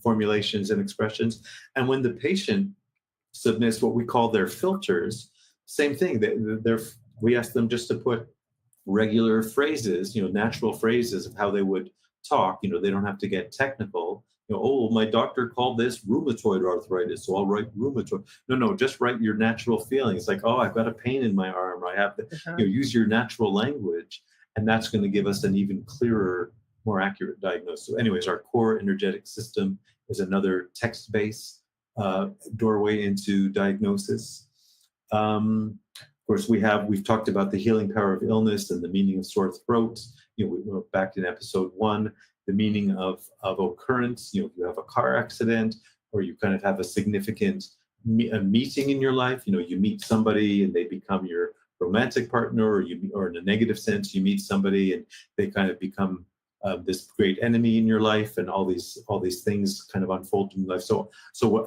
A: formulations and expressions. And when the patient submits what we call their filters, same thing. We ask them just to put regular phrases, natural phrases of how they would talk. They don't have to get technical. Oh, my doctor called this rheumatoid arthritis, so I'll write rheumatoid. No, just write your natural feelings. Like, oh, I've got a pain in my arm. I have to, use your natural language, and that's going to give us an even clearer, more accurate diagnosis. So anyways, our core energetic system is another text-based doorway into diagnosis. Of course, we've talked about the healing power of illness and the meaning of sore throat. We went back in episode 1, the meaning of occurrence. If you have a car accident, or you kind of have a significant meeting in your life, you meet somebody and they become your romantic partner, or in a negative sense, you meet somebody and they kind of become this great enemy in your life, and all these things kind of unfold in life. So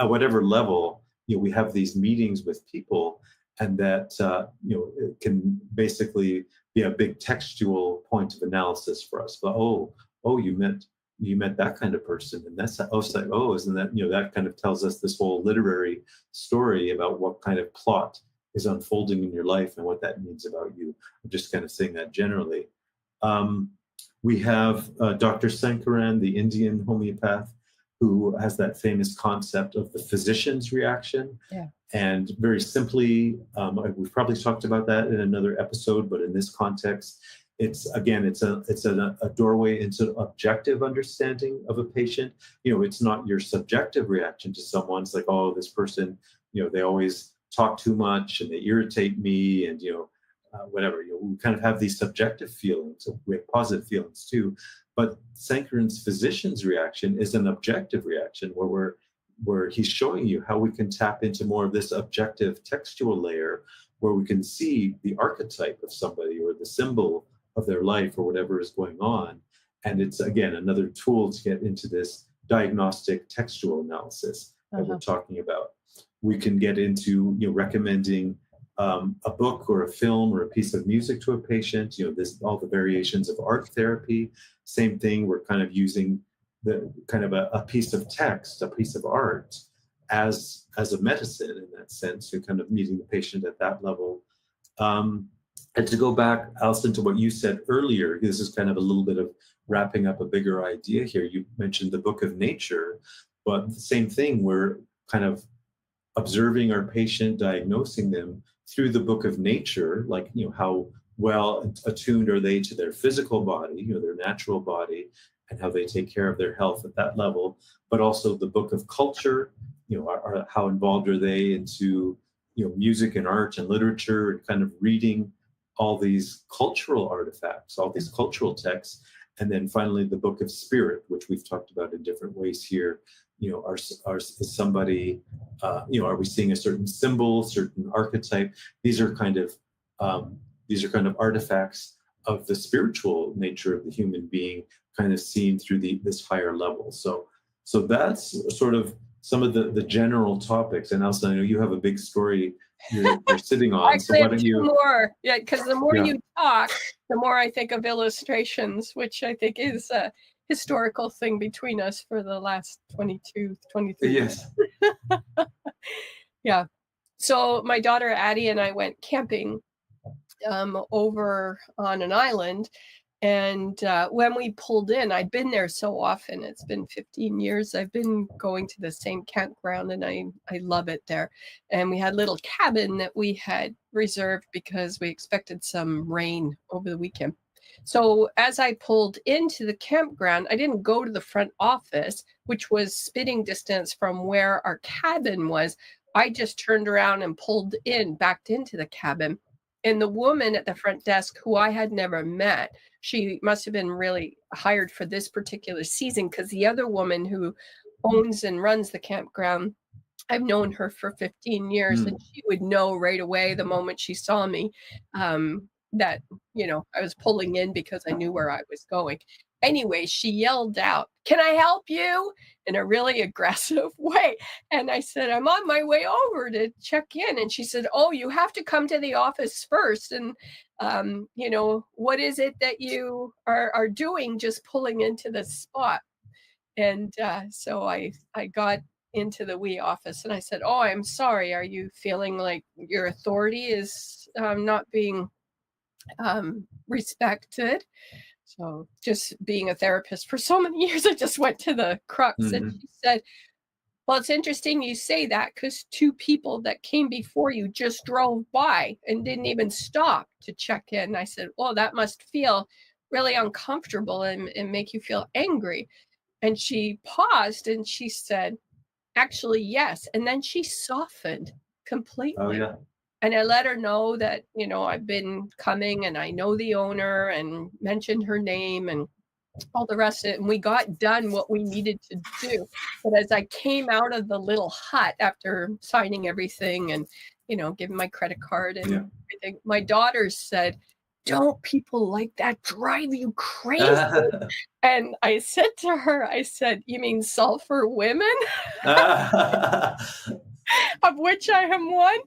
A: at whatever level, we have these meetings with people, and that it can basically be a big textual point of analysis for us. But you met that kind of person, and that's isn't that that kind of tells us this whole literary story about what kind of plot is unfolding in your life and what that means about you. I'm just kind of saying that generally. We have Dr. Sankaran, the Indian homeopath, who has that famous concept of the physician's reaction.
B: Yeah.
A: And very simply, we've probably talked about that in another episode, but in this context, it's a doorway into objective understanding of a patient. It's not your subjective reaction to someone. It's like, oh, this person, they always talk too much and they irritate me, and whatever. We kind of have these subjective feelings. We have positive feelings too, but Sankaran's physician's reaction is an objective reaction, where he's showing you how we can tap into more of this objective textual layer, where we can see the archetype of somebody or the symbol of their life or whatever is going on. And it's, again, another tool to get into this diagnostic textual analysis that we're talking about. We can get into recommending a book or a film or a piece of music to a patient. All the variations of art therapy. Same thing. We're kind of using the kind of a piece of text, a piece of art, as a medicine in that sense. You're kind of meeting the patient at that level. And to go back, Alison, to what you said earlier, this is kind of a little bit of wrapping up a bigger idea here. You mentioned the book of nature, but the same thing. We're kind of observing our patient, diagnosing them through the book of nature, like how well attuned are they to their physical body, their natural body, and how they take care of their health at that level, but also the book of culture, how involved are they into music and art and literature, and kind of reading all these cultural artifacts, all these cultural texts. And then finally the book of spirit, which we've talked about in different ways here. Is somebody, are we seeing a certain symbol, certain archetype? These are kind of artifacts of the spiritual nature of the human being, kind of seen through this higher level. So that's sort of some of the general topics. And Elsa, I know you have a big story you're sitting on. So
B: Actually, I
A: why
B: have
A: don't
B: two
A: you?
B: more. Yeah, because the more
A: Yeah.
B: you talk, the more I think of illustrations, which I think is a historical thing between us for the last 23 years.
A: Yes.
B: Yeah. So my daughter Addie and I went camping over on an island. And when we pulled in, I'd been there so often. It's been 15 years. I've been going to the same campground, and I love it there. And we had a little cabin that we had reserved because we expected some rain over the weekend. So as I pulled into the campground, I didn't go to the front office, which was spitting distance from where our cabin was. I just turned around and pulled in, backed into the cabin. And the woman at the front desk, who I had never met, she must have been really hired for this particular season, because the other woman who owns and runs the campground, I've known her for 15 years, and she would know right away the moment she saw me that, I was pulling in because I knew where I was going. Anyway, she yelled out, "Can I help you?" in a really aggressive way. And I said, "I'm on my way over to check in." And she said, "Oh, you have to come to the office first. And, what is it that you are doing just pulling into this spot?" And so I got into the wee office and I said, "Oh, I'm sorry. Are you feeling like your authority is not being respected?" So just being a therapist for so many years, I just went to the crux. And she said, "Well, it's interesting you say that, because two people that came before you just drove by and didn't even stop to check in." I said, "Well, that must feel really uncomfortable and make you feel angry." And she paused and she said, "Actually, yes." And then she softened completely.
A: Oh, yeah.
B: And I let her know that, I've been coming and I know the owner, and mentioned her name and all the rest of it. And we got done what we needed to do. But as I came out of the little hut after signing everything and, giving my credit card and everything, my daughter said, "Don't people like that drive you crazy?" And I said to her, I said, "You mean sulfur women?" Of which I am one.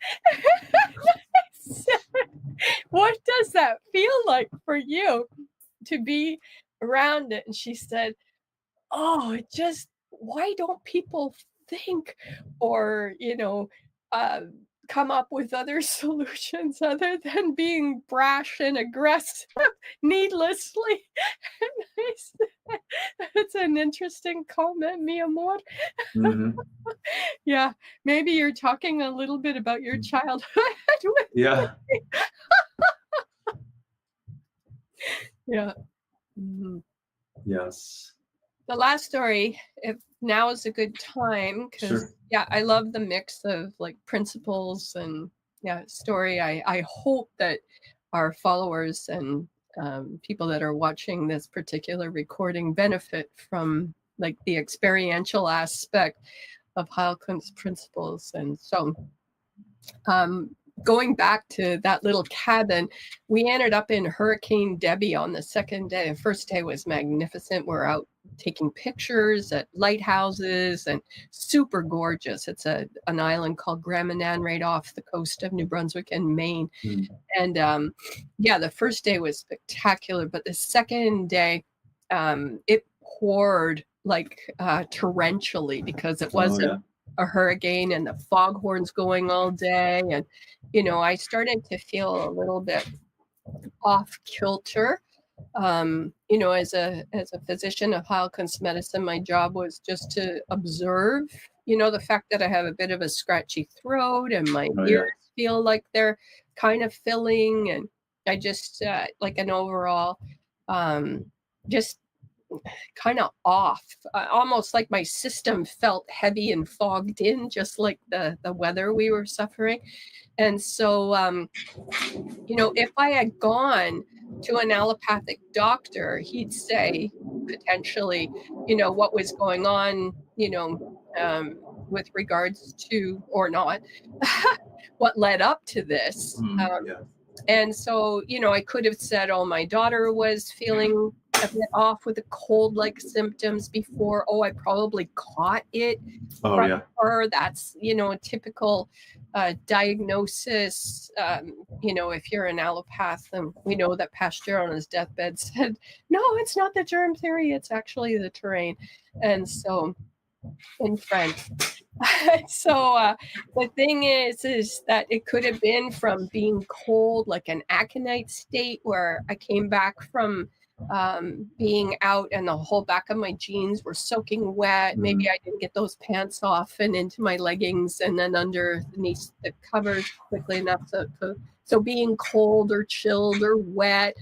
B: "What does that feel like for you to be around it?" And she said, "Oh, why don't people think or, uh, come up with other solutions other than being brash and aggressive needlessly?" And I said, "That's an interesting comment, mi amor." Yeah, maybe you're talking a little bit about your childhood.
A: Yeah.
B: Yeah. Mhm.
A: Yes.
B: The last story, if now is a good time, because
A: Sure.
B: yeah, I love the mix of like principles and story. I hope that our followers and people that are watching this particular recording benefit from like the experiential aspect of Heilkunst principles. And so going back to that little cabin, we ended up in Hurricane Debbie on the second day. The first day was magnificent. We're out taking pictures at lighthouses and super gorgeous. It's an island called Graminan right off the coast of New Brunswick and Maine. And the first day was spectacular, but the second day it poured like torrentially, because it wasn't a hurricane, and the foghorns going all day. And, I started to feel a little bit off kilter. As a physician of Heilkunst medicine, my job was just to observe, the fact that I have a bit of a scratchy throat and my ears feel like they're kind of filling. And I just like an overall just kind of off, almost like my system felt heavy and fogged in, just like the weather we were suffering. And so, if I had gone to an allopathic doctor, he'd say potentially, what was going on, with regards to, or not, what led up to this. And so, I could have said, "Oh, my daughter was feeling a bit off with the cold-like symptoms before. Oh, I probably caught it
A: Oh
B: from
A: yeah.
B: her. That's, a typical diagnosis. If you're an allopath, then we know that Pasteur on his deathbed said, no, it's not the germ theory, it's actually the terrain. And so in French. So the thing is that it could have been from being cold, like an aconite state, where I came back from being out and the whole back of my jeans were soaking wet. Maybe I didn't get those pants off and into my leggings and then underneath the covers quickly enough. So being cold or chilled or wet,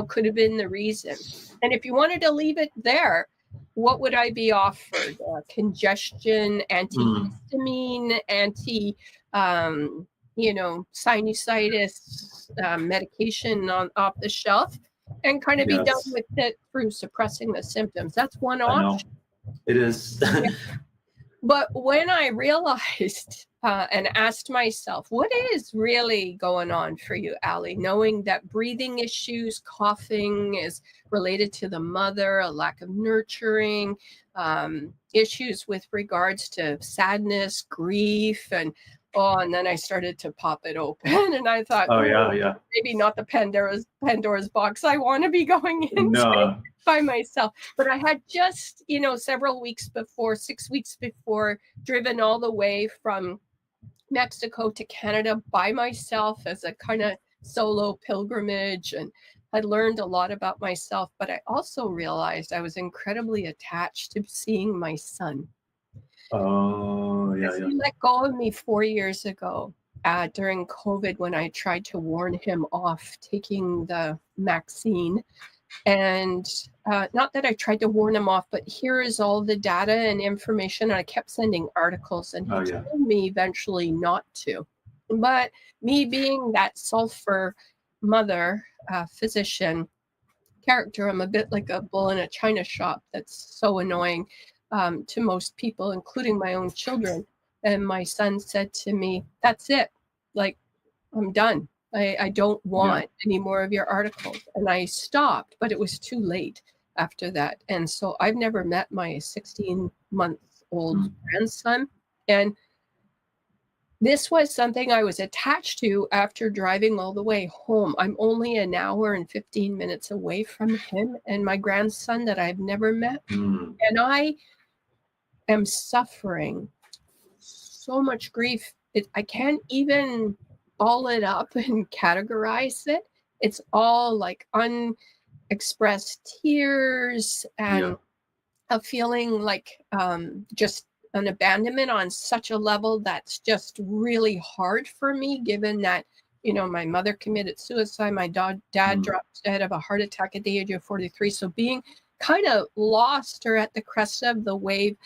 B: could have been the reason. And if you wanted to leave it there, what would I be offered? Congestion, antihistamine, sinusitis medication off the shelf, and kind of be done with it through suppressing the symptoms. That's one option.
A: I know. It is.
B: But when I realized and asked myself, what is really going on for you, Allie? Knowing that breathing issues, coughing is related to the mother, a lack of nurturing, issues with regards to sadness, grief, and then I started to pop it open, and I thought,
A: yeah.
B: maybe not the Pandora's box I want to be going into.
A: No.
B: By myself. But I had just, 6 weeks before, driven all the way from Mexico to Canada by myself as a kind of solo pilgrimage, and I learned a lot about myself. But I also realized I was incredibly attached to seeing my son.
A: Oh, yeah.
B: He let go of me 4 years ago during COVID, when I tried to warn him off taking the vaccine. And not that I tried to warn him off, but here is all the data and information. And I kept sending articles, and he told me eventually not to. But me being that sulfur mother, physician character, I'm a bit like a bull in a china shop that's so annoying to most people, including my own children. And my son said to me, that's it. Like, I'm done. I don't want any more of your articles. And I stopped, but it was too late after that. And so I've never met my 16-month-old grandson. And this was something I was attached to after driving all the way home. I'm only an hour and 15 minutes away from him and my grandson that I've never met. And I am suffering so much grief. I can't even ball it up and categorize it. It's all like unexpressed tears and a feeling like just an abandonment on such a level that's just really hard for me, given that, my mother committed suicide. My dad dropped dead of a heart attack at the age of 43. So being kind of lost or at the crest of the wave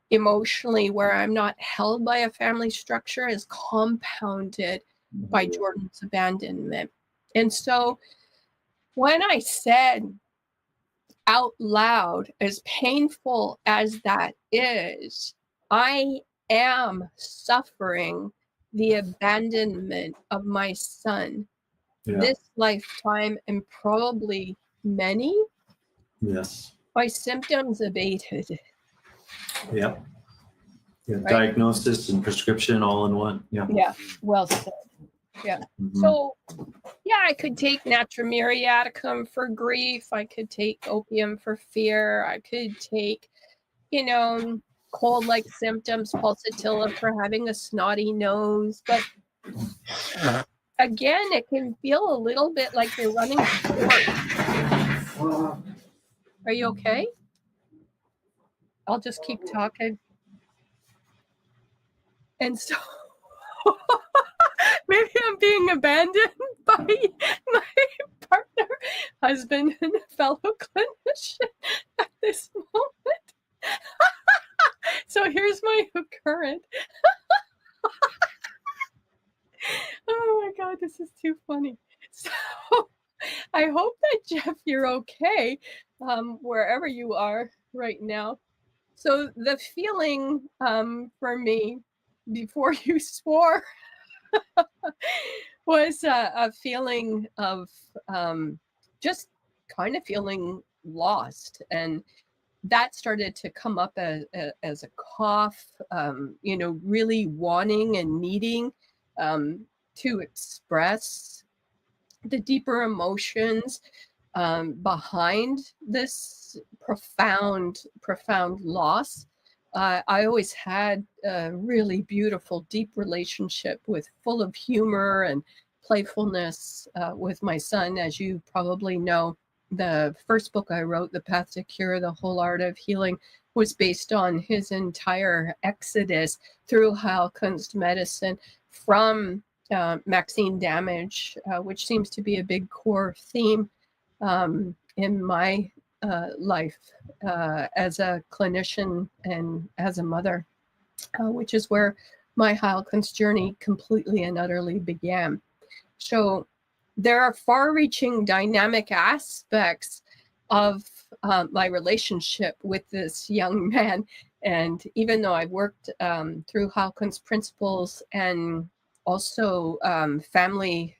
B: emotionally, where I'm not held by a family structure, is compounded by Jordan's abandonment. And so when I said out loud, as painful as that is, I am suffering the abandonment of my son this lifetime, and probably many.
A: Yes.
B: My symptoms abated.
A: Yeah. Diagnosis and prescription all in one.
B: Yeah, well said. Yeah. So, I could take natramyriaticum for grief. I could take opium for fear. I could take, cold-like symptoms, pulsatilla for having a snotty nose. But again, it can feel a little bit like you're running short. Are you okay? I'll just keep talking. And so maybe I'm being abandoned by my partner, husband, and fellow clinician at this moment. So here's my current. Oh my God, this is too funny. So I hope that, Jeff, you're okay wherever you are right now. So the feeling for me before you swore was a feeling of just kind of feeling lost. And that started to come up as a cough, really wanting and needing to express the deeper emotions behind this profound loss. I always had a really beautiful, deep relationship full of humor and playfulness with my son. As you probably know, the first book I wrote, The Path to Cure, The Whole Art of Healing, was based on his entire exodus through Heilkunst medicine from vaccine damage, which seems to be a big core theme in my life as a clinician and as a mother, which is where my Heilkunst journey completely and utterly began. So there are far-reaching dynamic aspects of my relationship with this young man. And even though I worked through Heilkunst principles and also family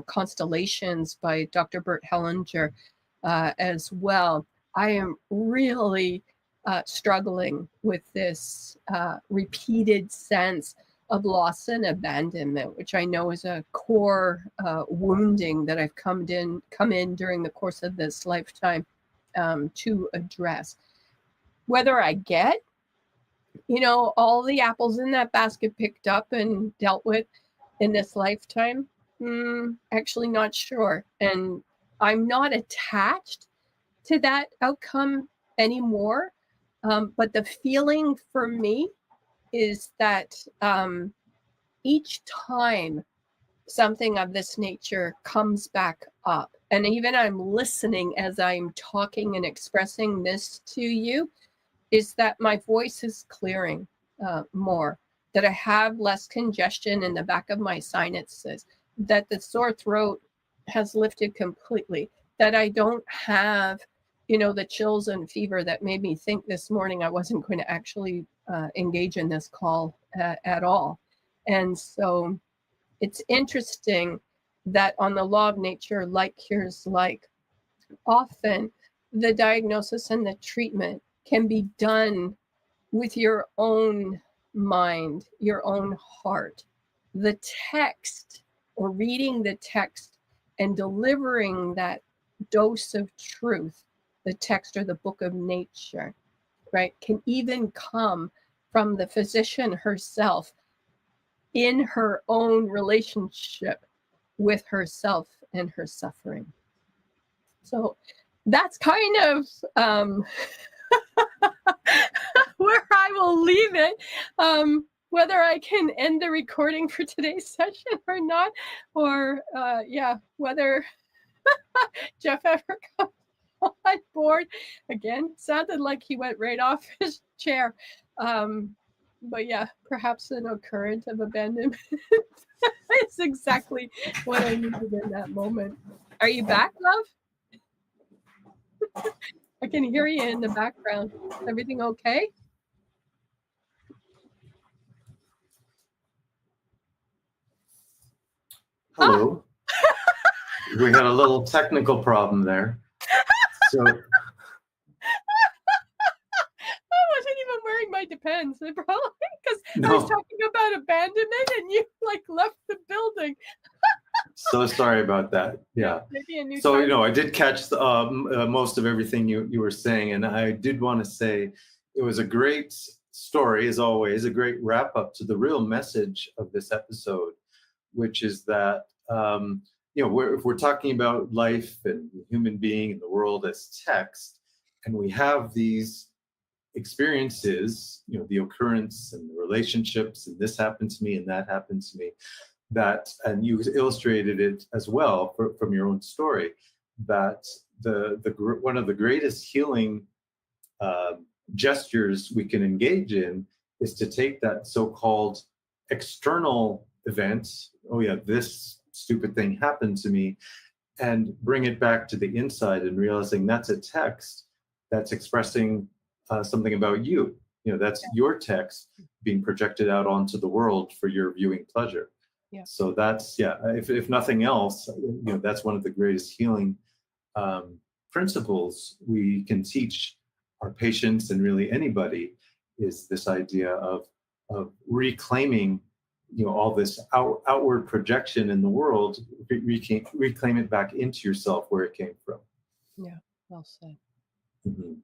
B: constellations by Dr. Bert Hellinger as well, I am really struggling with this repeated sense of loss and abandonment, which I know is a core wounding that I've come in during the course of this lifetime to address. Whether I get, all the apples in that basket picked up and dealt with in this lifetime, actually not sure. And I'm not attached to that outcome anymore. But the feeling for me is that each time something of this nature comes back up, and even I'm listening as I'm talking and expressing this to you, is that my voice is clearing more, that I have less congestion in the back of my sinuses, that the sore throat has lifted completely, that I don't have, the chills and fever that made me think this morning I wasn't going to actually engage in this call at all. And so it's interesting that on the law of nature, like cures like, often the diagnosis and the treatment can be done with your own mind, your own heart. The text, or reading the text and delivering that dose of truth, the text or the book of nature, right, can even come from the physician herself in her own relationship with herself and her suffering. So that's kind of where I will leave it. Whether I can end the recording for today's session or not, or whether Jeff ever comes on board again. Sounded like he went right off his chair. But yeah, perhaps an occurrence of abandonment is exactly what I needed in that moment. Are you back, love? I can hear you in the background. Everything okay?
A: Hello. We had a little technical problem there. So
B: I wasn't even wearing my Depends, probably because I was talking about abandonment and you left the building.
A: So sorry about that. Yeah.
B: Maybe a new
A: So
B: time.
A: I did catch most of everything you were saying, and I did want to say it was a great story, as always, a great wrap up to the real message of this episode, which is that if we're talking about life and the human being and the world as text, and we have these experiences, the occurrence and the relationships, and this happened to me and that happened to me, and you illustrated it as well from your own story, that one of the greatest healing gestures we can engage in is to take that so-called external event, oh yeah, this stupid thing happened to me, and bring it back to the inside and realizing that's a text that's expressing something about you. That's your text being projected out onto the world for your viewing pleasure.
B: Yeah.
A: So that's, if nothing else, that's one of the greatest healing principles we can teach our patients and really anybody is this idea of reclaiming, all this outward projection in the world, reclaim it back into yourself where it came from.
B: Yeah, well said.
A: Mhm.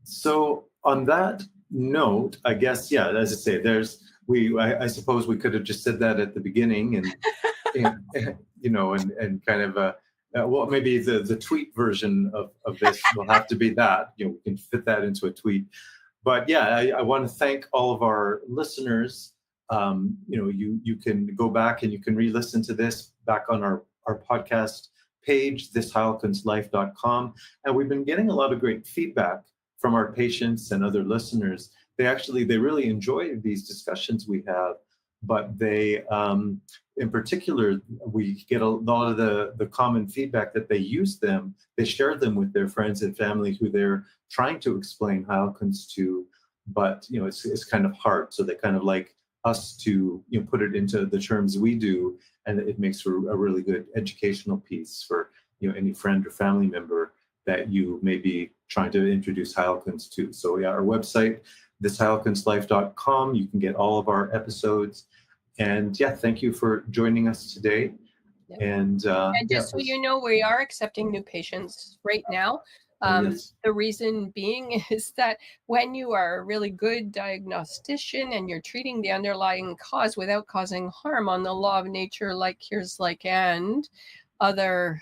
A: So on that note, I guess, yeah, as I say, I suppose we could have just said that at the beginning and kind of, well, maybe the tweet version of this will have to be that, we can fit that into a tweet. But yeah, I want to thank all of our listeners. You can go back and you can re-listen to this back on our podcast page, thisheilkunstlife.com. And we've been getting a lot of great feedback from our patients and other listeners. They really enjoy these discussions we have, but they, in particular, we get a lot of the common feedback that they share them with their friends and family who they're trying to explain Heilkunst to, but it's kind of hard. So they kind of like us to put it into the terms we do, and it makes for a really good educational piece for any friend or family member that you may be trying to introduce Heilkunst to. So yeah, our website, thisheilkunstlife.com. You can get all of our episodes. And yeah, thank you for joining us today.
B: Yep.
A: And
B: just so you know, we are accepting new patients right now.
A: Yes.
B: The reason being is that when you are a really good diagnostician and you're treating the underlying cause without causing harm on the law of nature, like here's like and other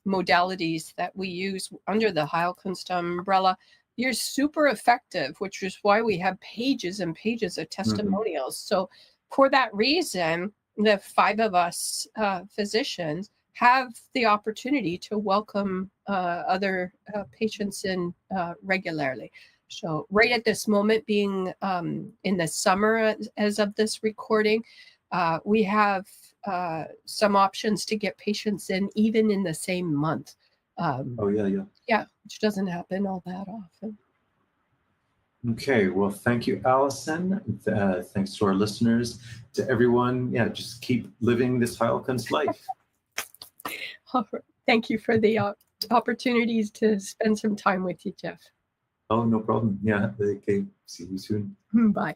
B: modalities that we use under the Heilkunst umbrella, you're super effective, which is why we have pages and pages of testimonials. Mm-hmm. So for that reason, the 5 of us physicians have the opportunity to welcome other patients in regularly. So right at this moment, being in the summer as of this recording, we have some options to get patients in even in the same month. Yeah, which doesn't happen all that often.
A: Okay, well, thank you, Allison. Thanks to our listeners, to everyone. Yeah, just keep living this Heilkunst life.
B: All right. Thank you for the opportunities to spend some time with you, Jeff.
A: Oh, no problem. Yeah, okay. See you soon.
B: Bye.